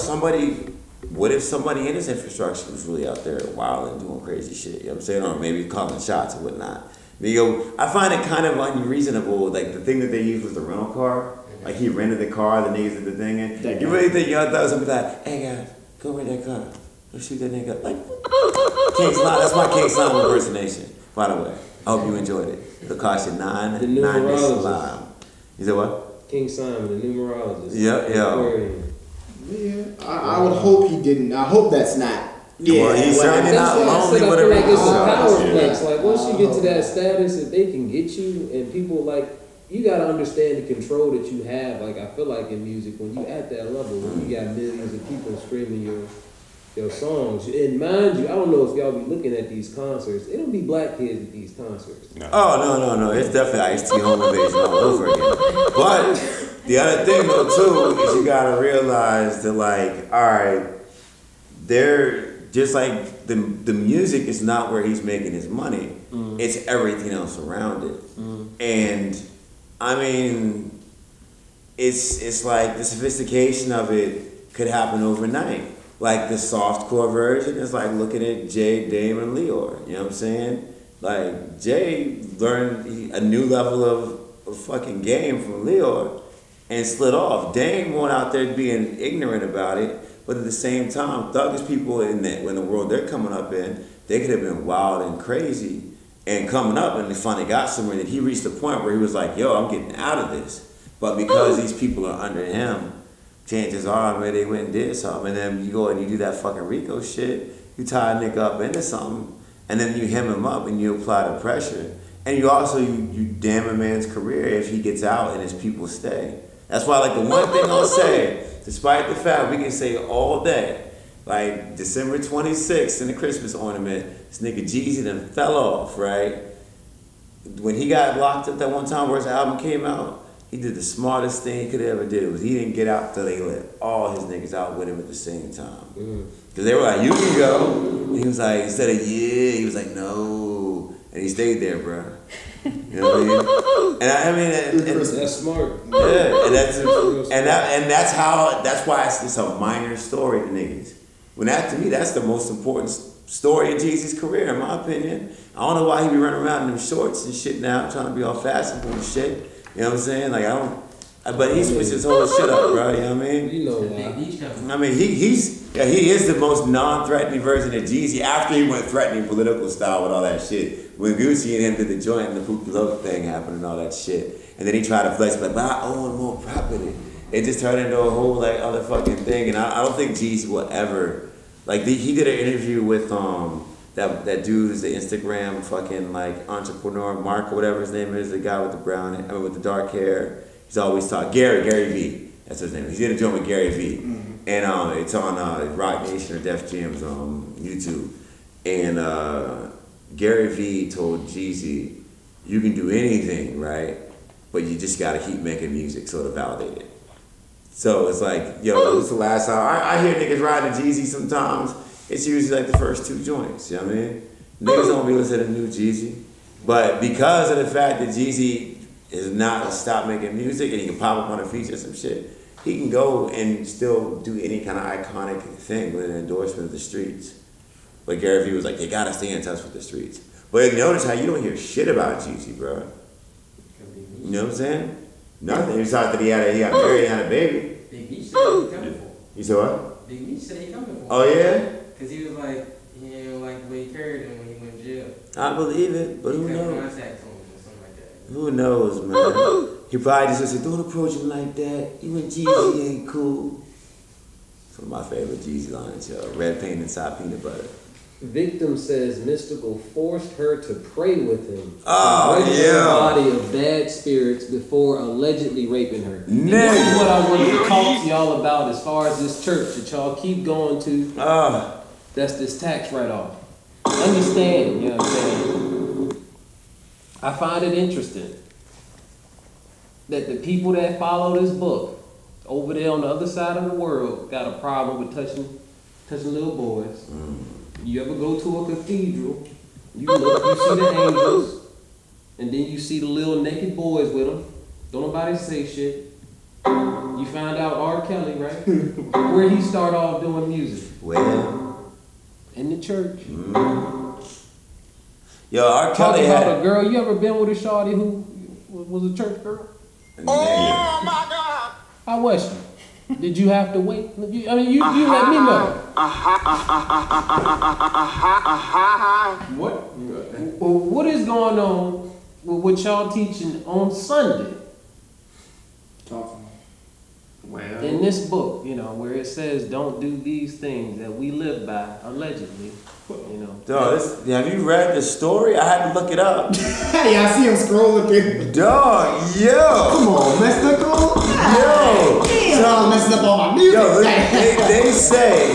what if somebody in this infrastructure was really out there wild and doing crazy shit, you know what I'm saying? Or maybe calling shots and whatnot. I find it kind of unreasonable, like the thing that they used was the rental car. Like he rented the car, the niggas did the thing in. You really think y'all thought it was gonna be like, hey guys, go rent that car. Go shoot that nigga. Like, King Slime, that's my King Slime impersonation, by the way. I hope you enjoyed it. It'll cost you $9. The numerologist. You said what? King Simon, the numerologist. Yeah, I would hope he didn't. I hope that's not. Yeah, well, he's certainly not lonely with I feel like it's a power a flex. Like once you get to that status, if they can get you, and people like you gotta understand the control that you have. Like I feel like in music, when you at that level, when you got millions of people streaming your songs, and mind you, I don't know if y'all be looking at these concerts. It'll be black kids at these concerts. No. Oh no! It's definitely Ice-T home invasion all over again. But the other thing though too is you gotta realize that like, all right, they're just like the music is not where he's making his money. It's everything else around it. And I mean, it's like the sophistication of it could happen overnight. Like the softcore version is like looking at Jay, Dame, and Leor. You know what I'm saying? Like Jay learned a new level of fucking game from Leor and slid off. Dame went out there being ignorant about it, but at the same time, thuggish people in the world they're coming up in, they could have been wild and crazy and coming up, and they finally got somewhere that he reached the point where he was like, yo, I'm getting out of this. But because these people are under him, chances are, man, they went and did something. And then you go and you do that fucking Rico shit, you tie a nigga up into something, and then you hem him up and you apply the pressure. And you also, you damn a man's career if he gets out and his people stay. That's why, like, the one thing I'll say, despite the fact we can say all day, like December 26th in the Christmas ornament, this nigga Jeezy done fell off, right? When he got locked up that one time where his album came out, he did the smartest thing he could ever do. Was he didn't get out till they let all his niggas out with him at the same time. Because they were like, you can go. And he was like, instead of yeah, he was like, no. And he stayed there, bro. You know what I mean? And I mean, that's smart. Yeah, and that's why it's a minor story to niggas. When that, to me, that's the most important story in Jeezy's career, in my opinion. I don't know why he be running around in them shorts and shit now, trying to be all fashionable and shit. You know what I'm saying? Like, but he switched his whole shit up, bro. You know what I mean? You know why. I mean, he is the most non-threatening version of Jeezy after he went threatening political style with all that shit. When Gucci and him did the joint and the Poop Loke thing happened and all that shit. And then he tried to flex, like, but I own more property. It just turned into a whole, like, other fucking thing. And I don't think Jeezy will ever, like, he did an interview with, that dude who's the Instagram fucking, like, entrepreneur, Mark or whatever his name is, the guy with with the dark hair. He's always talking, Gary V. That's his name. He's in a joint with Gary V. And it's on Rock Nation or Def Jam's YouTube. And Gary V told Jeezy, you can do anything, right? But you just gotta keep making music so to validate it. So it's like, yo, what's the last time? I hear niggas riding Jeezy sometimes. It's usually like the first two joints, you know what I mean? Niggas don't be listening to new Jeezy. But because of the fact that Jeezy is not stop making music and he can pop up on a feature or some shit, he can go and still do any kind of iconic thing with an endorsement of the streets. But Gary Vee was like, they gotta stay in touch with the streets. But notice how you don't hear shit about Jeezy, bro. You know what I'm saying? Nothing. Besides that he got married and had a baby. Big Meech said he coming for. You said what? Big Meech said he coming for. Oh yeah? Because he was like, he didn't like the way he carried him when he went to jail. I believe it, but who knows? Contact him or something like that. Who knows, man? He probably just said, don't approach him like that. You and Jeezy ain't cool. It's one of my favorite Jeezy lines, yo. Red paint inside peanut butter. Victim says Mystical forced her to pray with him. Oh, yeah. Body of bad spirits before allegedly raping her. And this is what I wanted to talk to y'all about as far as this church that y'all keep going to. That's this tax write-off. Understand, you know what I'm saying? I find it interesting that the people that follow this book over there on the other side of the world got a problem with touching little boys. You ever go to a cathedral, you look, you see the angels, and then you see the little naked boys with them. Don't nobody say shit. You find out R. Kelly, right? Where he start off doing music. Where? In the church. Yo, R. Kelly Talking about a girl, you ever been with a shawty who was a church girl? Oh my God! How was she? Did you have to wait? You let me know. What? What is going on with what y'all teaching on Sunday? Talk to me. Well, In this book, you know, where it says don't do these things that we live by, allegedly, you know. Dog, have you read the story? I had to look it up. yeah, I see him scrolling through. Dog, yo. Come on, Mystical. Yo. Y'all messing up all my music. Yo, they say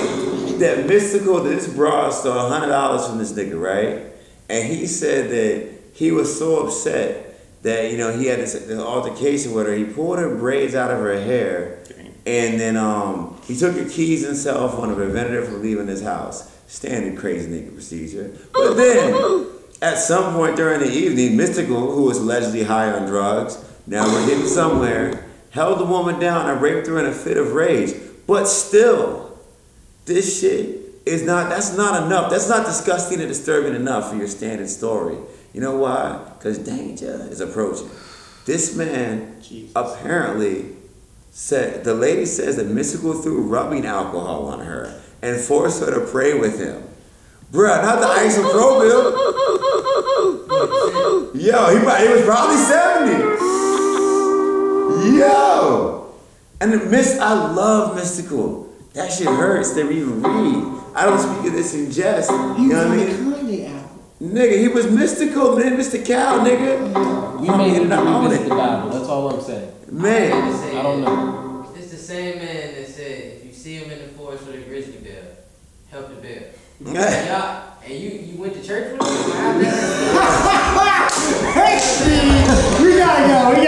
that Mystical, this broad stole $100 from this nigga, right? And he said that he was so upset that, you know, he had this altercation with her. He pulled her braids out of her hair, and then he took her keys and cell phone and prevented her from leaving his house. Standard crazy nigga procedure. But then, at some point during the evening, Mystical, who was allegedly high on drugs, now we're getting somewhere, held the woman down and raped her in a fit of rage. But still, this shit is that's not enough. That's not disgusting and disturbing enough for your standard story. You know why? Because danger is approaching. This man apparently said, the lady says that Mystical threw rubbing alcohol on her and forced her to pray with him. Bruh, not the isopropyl. Yo, he was probably 70. Yo. And I love mystical. That shit hurts to even read. I don't speak of this in jest. You know what I mean? Kanye album. Nigga, he was mystical, man. Mystical, nigga. You may need to revisit the Bible. That's all I'm saying. Man. I don't know. It's the same man that said, if you see him in the forest with a grizzly bear, help the bear. And you went to church with him? Hey, we gotta go. He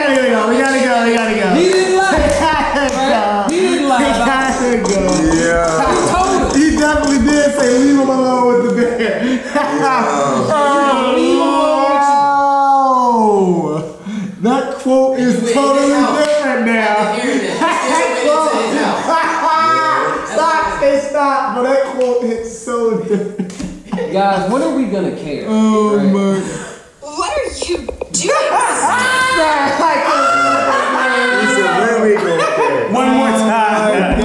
didn't lie. He didn't lie. We gotta go. Yeah. He definitely did say, leave him alone with the bear. That quote is totally different now. Stop, but that quote hits so different. Guys, when are we gonna care? Oh right? my. What are you doing? One more time.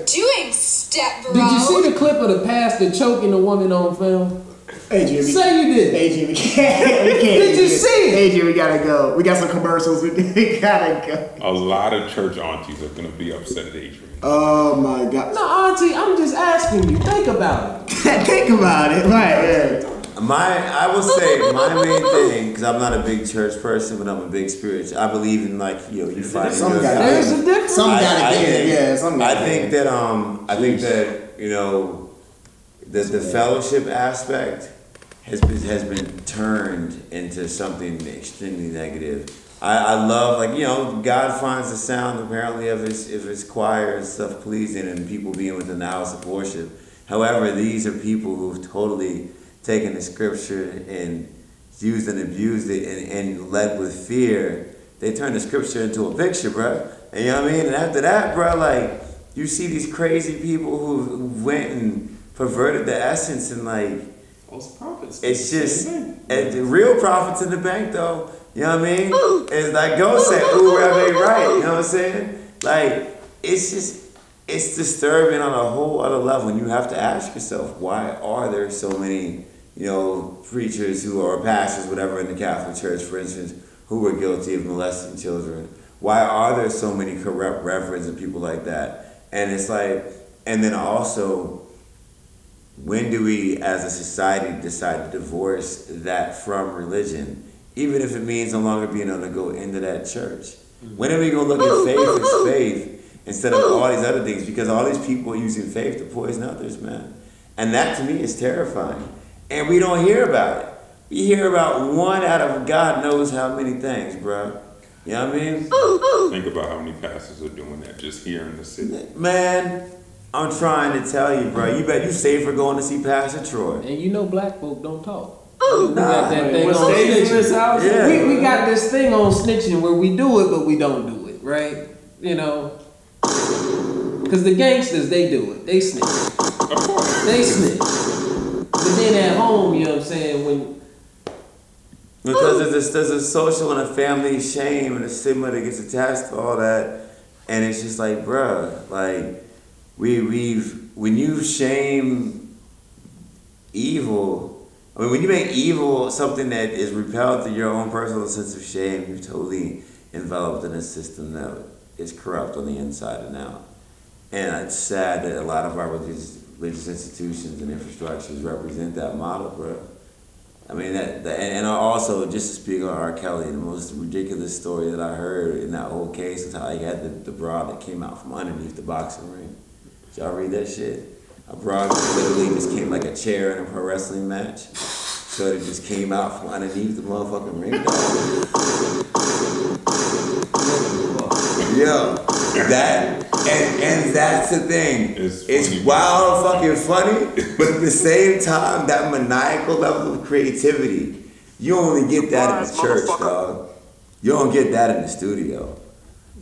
Doing step, bro. Did you see the clip of the pastor choking a woman on film? Adrian, Say you did. Adrian, we can't. Did you see it? Adrian, we gotta go. We got some commercials. We gotta go. A lot of church aunties are gonna be upset at Adrian. Oh my God. No, Auntie, I'm just asking you. Think about it. Think about it. Right. Yeah. I will say my main thing, because I'm not a big church person, but I'm a big spiritual. I believe in you find Some your gotta God. There's a difference. Some gotta get it. Yeah. Some I gotta think get it. that the fellowship aspect has been turned into something extremely negative. I love, God finds the sound apparently of his choir and stuff pleasing and people being within the house of worship. However, these are people who've totally taken the scripture and used and abused it and led with fear. They turned the scripture into a picture, bro. And you know what I mean? And after that, bro, you see these crazy people who went and perverted the essence and False prophets. it's just the real prophets in the bank though. You know what I mean? It's like go say, ooh, Rev ain't right. You know what I'm saying? It's disturbing on a whole other level. And you have to ask yourself, why are there so many, preachers who are pastors, whatever, in the Catholic Church, for instance, who were guilty of molesting children? Why are there so many corrupt reverends and people like that? And it's and then also, when do we as a society decide to divorce that from religion? Even if it means no longer being able to go into that church. When are we going to look at faith as faith instead of all these other things? Because all these people are using faith to poison others, man. And that to me is terrifying. And we don't hear about it. We hear about one out of God knows how many things, bro. You know what I mean? Think about how many pastors are doing that just here in the city. Man, I'm trying to tell you, bro. You bet you safer going to see Pastor Troy. And black folk don't talk. We got that thing What on stage in this snitching. house? Yeah. We got this thing on snitching where we do it, but we don't do it, right? Because the gangsters, they do it. They snitch. They snitch. But then at home, you know what I'm saying, Because there's a social and a family shame and a stigma that gets attached to all that. And it's just bruh, when you shame evil, when you make evil something that is repelled to your own personal sense of shame, you're totally enveloped in a system that is corrupt on the inside and out. And it's sad that a lot of our religious institutions and infrastructures represent that model, bro. I mean, and also, just to speak on R. Kelly, the most ridiculous story that I heard in that whole case is how he had the broad that came out from underneath the boxing ring. Did y'all read that shit? A broad literally just came like a chair in a pro wrestling match. So it just came out from underneath the motherfucking ring. Yo, and that's the thing. It's wild fucking funny, but at the same time, that maniacal level of creativity, you only get that in the church, dog. You don't get that in the studio.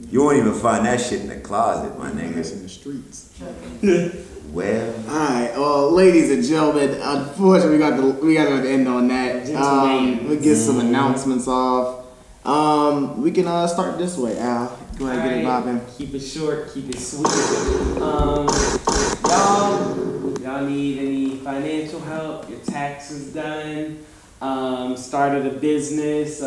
You won't even find that shit in the closet, my nigga. That's in the streets. Well. Alright, well, ladies and gentlemen, unfortunately we got to end on that. We'll get some announcements off. We can start this way, Al. Go ahead and get it popping. Keep it short, keep it sweet. Y'all need any financial help? Your taxes done? Started a business?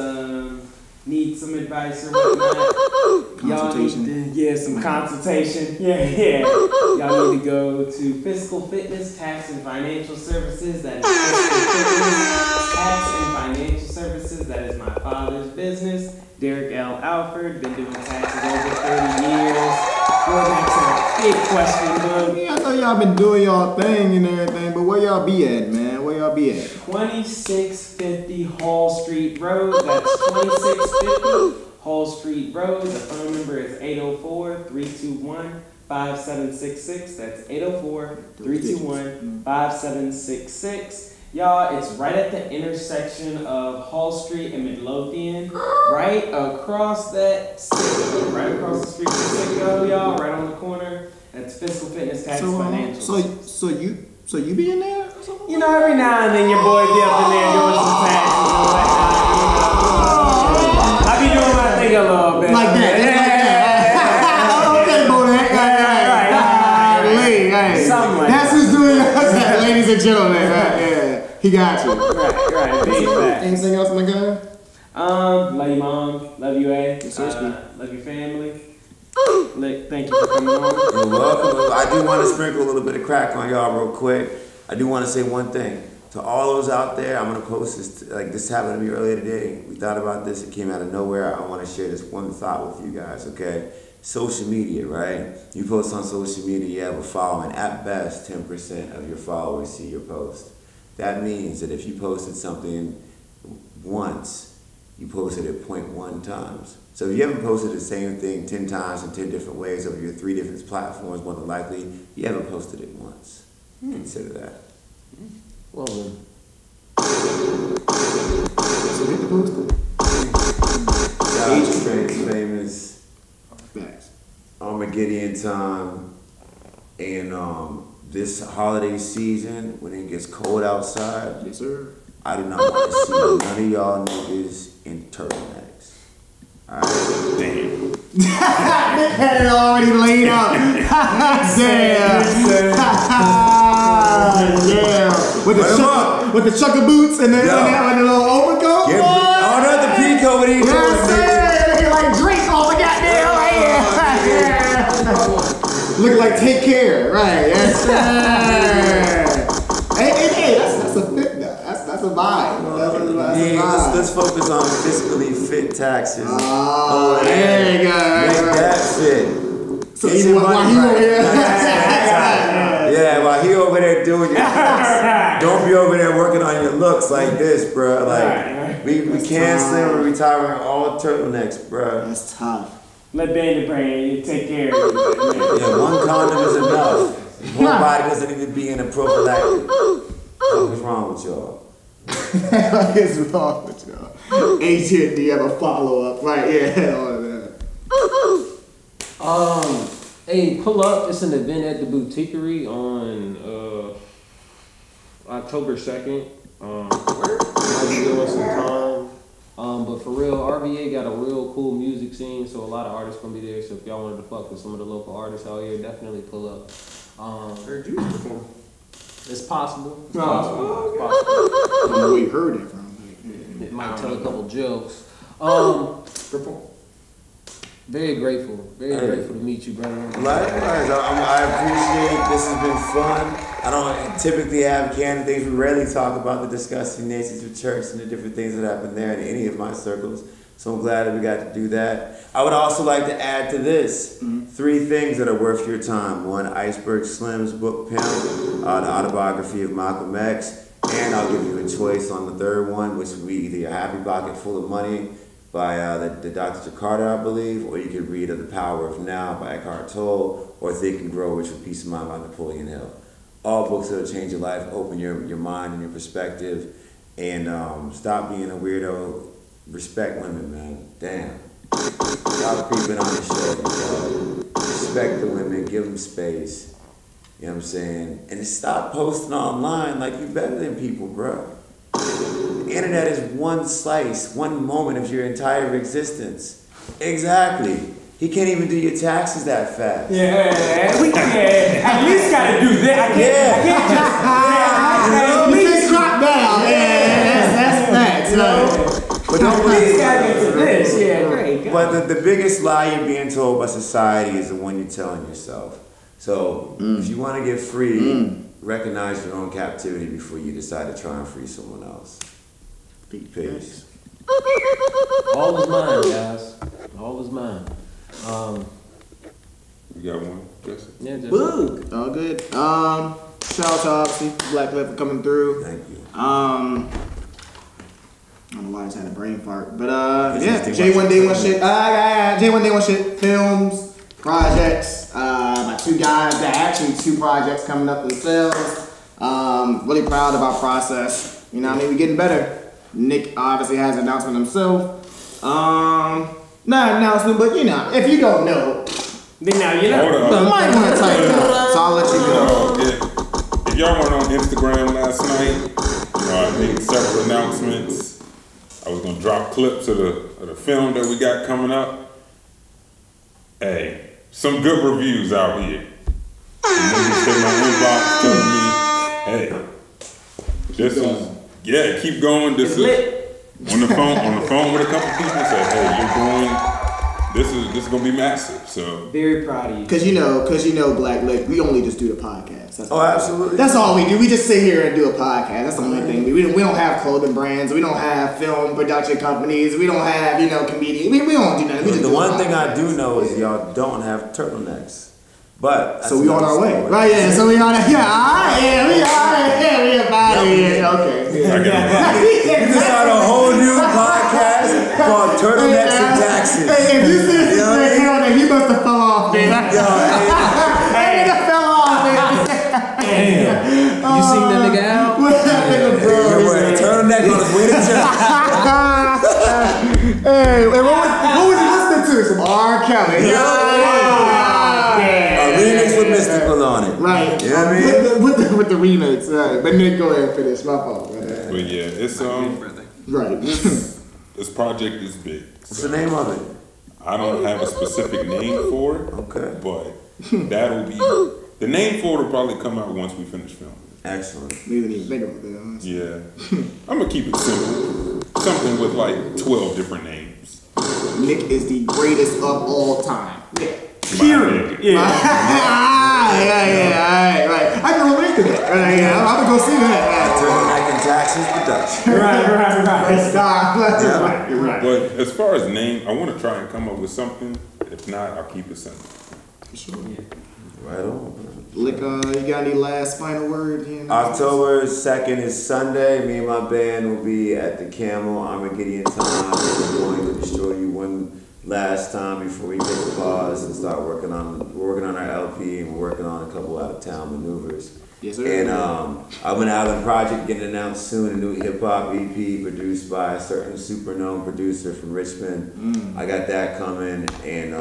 need some advice or whatnot, y'all need to, some consultation. Yeah. Y'all need to go to Fiscal Fitness, Tax and Financial Services. That is Fiscal Fitness, Tax and Financial Services. That is my father's business. Derek L. Alford, been doing taxes over 30 years. Well, that's a big question, bud. Yeah, I know y'all been doing y'all thing and everything, but where y'all be at, man? Where y'all be at? 2650 Hall Street Road. That's 2650 Hall Street Road. The phone number is 804-321-5766. That's 804-321-5766. Y'all, it's right at the intersection of Hall Street and Midlothian. Right across that Citgo. Right across the street from Citgo, y'all. Right on the corner. That's Fiscal Fitness, Tax, Financial. So you be in there? You know, every now and then your boy be up in there doing some taxes and whatnot. You know, I be doing my thing a little bit. Like that. Okay, Bodak. Right. Something like that's who's doing that, ladies and gentlemen. Right, yeah. He got you. Right. Anything else, my guy? Love your mom. Love you, A. Love your family. Thank you for coming on. You're welcome. I do want to sprinkle a little bit of crack on y'all real quick. I do want to say one thing. To all those out there, I'm going to post this. Like, this happened to me earlier today. We thought about this. It came out of nowhere. I want to share this one thought with you guys, okay? Social media, right? You post on social media, you have a following. At best, 10% of your followers see your post. That means that if you posted something once, you posted it 0.1 times. So if you haven't posted the same thing 10 times in 10 different ways over your 3 different platforms, more than likely, you haven't posted it once. Consider that. Well then. So hit the poster. H-Train's famous Armageddon time, and this holiday season, when it gets cold outside, yes, sir. I do not want to see none of y'all niggas in turtlenecks. Alright? Damn. They had it already laid out. Damn. Yeah. With the chucker boots and the little overcoat. Oh, not the peacoat, what are you doing? Looking like Drake on the goddamn looking like Take Care, right? Yes, sir. Hey, that's a fit now. That's a vibe. That's a vibe. Let's focus on fiscally fit taxes. Oh, there you go. Make that fit. So while he over here, while he over there doing your looks, don't be over there working on your looks like this, bro. Like we canceling or retiring all turtlenecks, bro. That's tough. Let Bandit Brain take care of it. Yeah, one condom is enough. Your body doesn't need to be in a prophylactic. What's wrong with y'all? What is wrong with y'all? Agent, do you have a follow-up? Right, yeah, all of that. Hey, pull up. It's an event at the Boutiquerie on October 2nd. Might be doing some time. But for real, RVA got a real cool music scene, so a lot of artists gonna be there. So if y'all wanted to fuck with some of the local artists out here, definitely pull up. Heard you perform. It's possible. It's I possible. don't know where you heard it from. It might tell a couple jokes. Perform. Very grateful to meet you, brother. Likewise, I appreciate this has been fun. I don't typically have canned things. We rarely talk about the disgusting natures of church and the different things that happen there in any of my circles. So I'm glad that we got to do that. I would also like to add to this 3 things that are worth your time. 1, Iceberg Slim's book Pimp, the Autobiography of Malcolm X, and I'll give you a choice on the 3rd one, which would be either A Happy Pocket Full of Money by the Dr. Jakarta, I believe, or you could read The Power of Now by Eckhart Tolle, or Think and Grow Rich with Peace of Mind by Napoleon Hill. All books that will change your life, open your mind and your perspective, and stop being a weirdo. Respect women, man. Damn. Stop creeping on the show, respect the women, give them space. You know what I'm saying? And stop posting online like you're better than people, bro. The internet is one slice, one moment of your entire existence. Exactly. He can't even do your taxes that fast. Yeah, we can. At least gotta do that. I can't just. You can't crop down. Yeah, that's facts. But don't believe this. Yeah, great. But the biggest lie you're being told by society is the one you're telling yourself. So if you want to get free, recognize your own captivity before you decide to try and free someone else. Peace. All is mine, guys. All is mine. You got one, Jesse? Yeah, Jesse. Boog. All good. Shout out to obviously BlackLiq for coming through. Thank you. I don't know why I just had a brain fart, but yeah, J1 Day One shit. J1 Day One shit. Films, projects. My two guys got actually 2 projects coming up themselves. Really proud of our process. You know what I mean? We're getting better. Nick obviously has an announcement himself. Not an announcement, but you know, if you don't know, then now you know. Hold might want to type it out. So I'll let you go. If y'all weren't on Instagram last night, I made several announcements. I was gonna drop clips of the film that we got coming up. Hey, some good reviews out here. Some niggas in my inbox telling me, hey, this is keep going. This is on the phone with a couple people. Say, hey, you're going. This is gonna be massive. So very proud of you. Cause you know, BlackLiq, we only just do the podcast. That's absolutely. That's all we do. We just sit here and do a podcast. That's the only thing. We don't have clothing brands. We don't have film production companies. We don't have comedians. We don't do nothing. We just the one thing I do know is y'all don't have turtlenecks. But so we on our way, right? Yeah. So we on it. Yeah. Alright. Yeah. We alright. Yeah. We about here. Okay. You can start a whole new podcast called Turtlenecks and Taxes. Hey, if you see this turtleneck, he must have fell off, man. Hey, that fell off, man. You seen that nigga out? What happened, bro? Turtleneck on his way to church. Hey, what was he listening to? Some R. Kelly. Remix with Mystical on it. Right. You know what I mean? With the remix, right. But Nick, go ahead and finish. My fault, brother. But yeah, it's right. This project is big. What's the name of it? I don't have a specific name for it. Okay. But that'll be the name for it will probably come out once we finish filming. Excellent. We didn't even think about that, honestly. Yeah. I'm gonna keep it simple. Something with like 12 different names. Nick is the greatest of all time. Yeah. Period. Yeah. Right. I can relate to that. Right, yeah. I'm gonna go see that. Turtleneck and Taxes production. Right. You're right. But as far as name, I want to try and come up with something. If not, I'll keep it simple. Sure. Right on. Liq, you got any last final words? October 2nd is Sunday. Me and my band will be at the Camel Armageddon time. We're going to destroy you one last time before we hit the pause and start working on our LP, and we're working on a couple out of town maneuvers. Yes, sir. And I'm an album project getting announced soon, a new hip hop EP produced by a certain super known producer from Richmond. I got that coming, and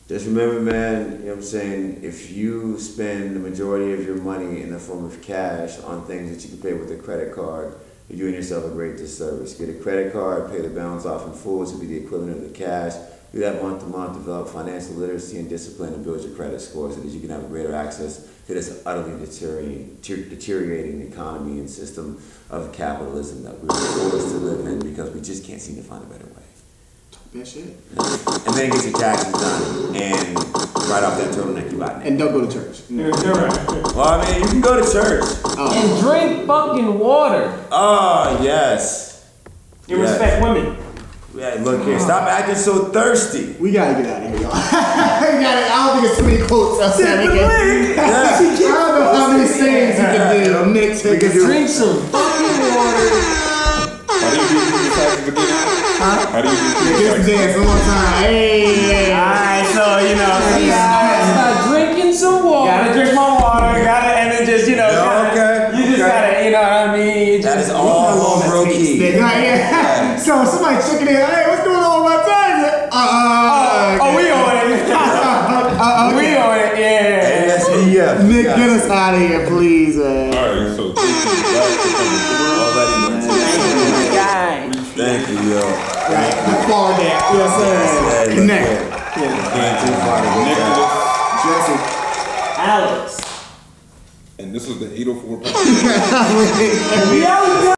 just remember, man, you know what I'm saying, if you spend the majority of your money in the form of cash on things that you can pay with a credit card, you're doing yourself a great disservice. Get a credit card, pay the balance off in full, which would be the equivalent of the cash. Do that month to month, develop financial literacy and discipline, and build your credit score so that you can have greater access to this utterly deteriorating economy and system of capitalism that we're forced to live in because we just can't seem to find a better way. That shit. And then get your taxes done, and right off that turtleneck you buy. And don't go to church. Well, I mean, you can go to church. And drink fucking water. Oh, yes. You respect women. Yeah, look here, stop acting so thirsty. We gotta get out of here, y'all. I don't think it's too many quotes outside. I don't know how many sayings you can do. Nick, take a drink some fucking water. How do you do the taxes again? How do you do the taxes? Dance one more time. Hey. Alright, so Start drinking some water. Gotta drink my water. And then just, you just gotta, you know what I mean? That is all bro key. Yeah. So somebody checking in, hey, what's going on with my time? We on it. We on it, yeah. Nick, get us out of here, please, man. Alright, so thank you Thank you, yo. Right, far back. Yes, sir. Connect. Can't too far to get Jesse. Alex. And this was the 804 podcast.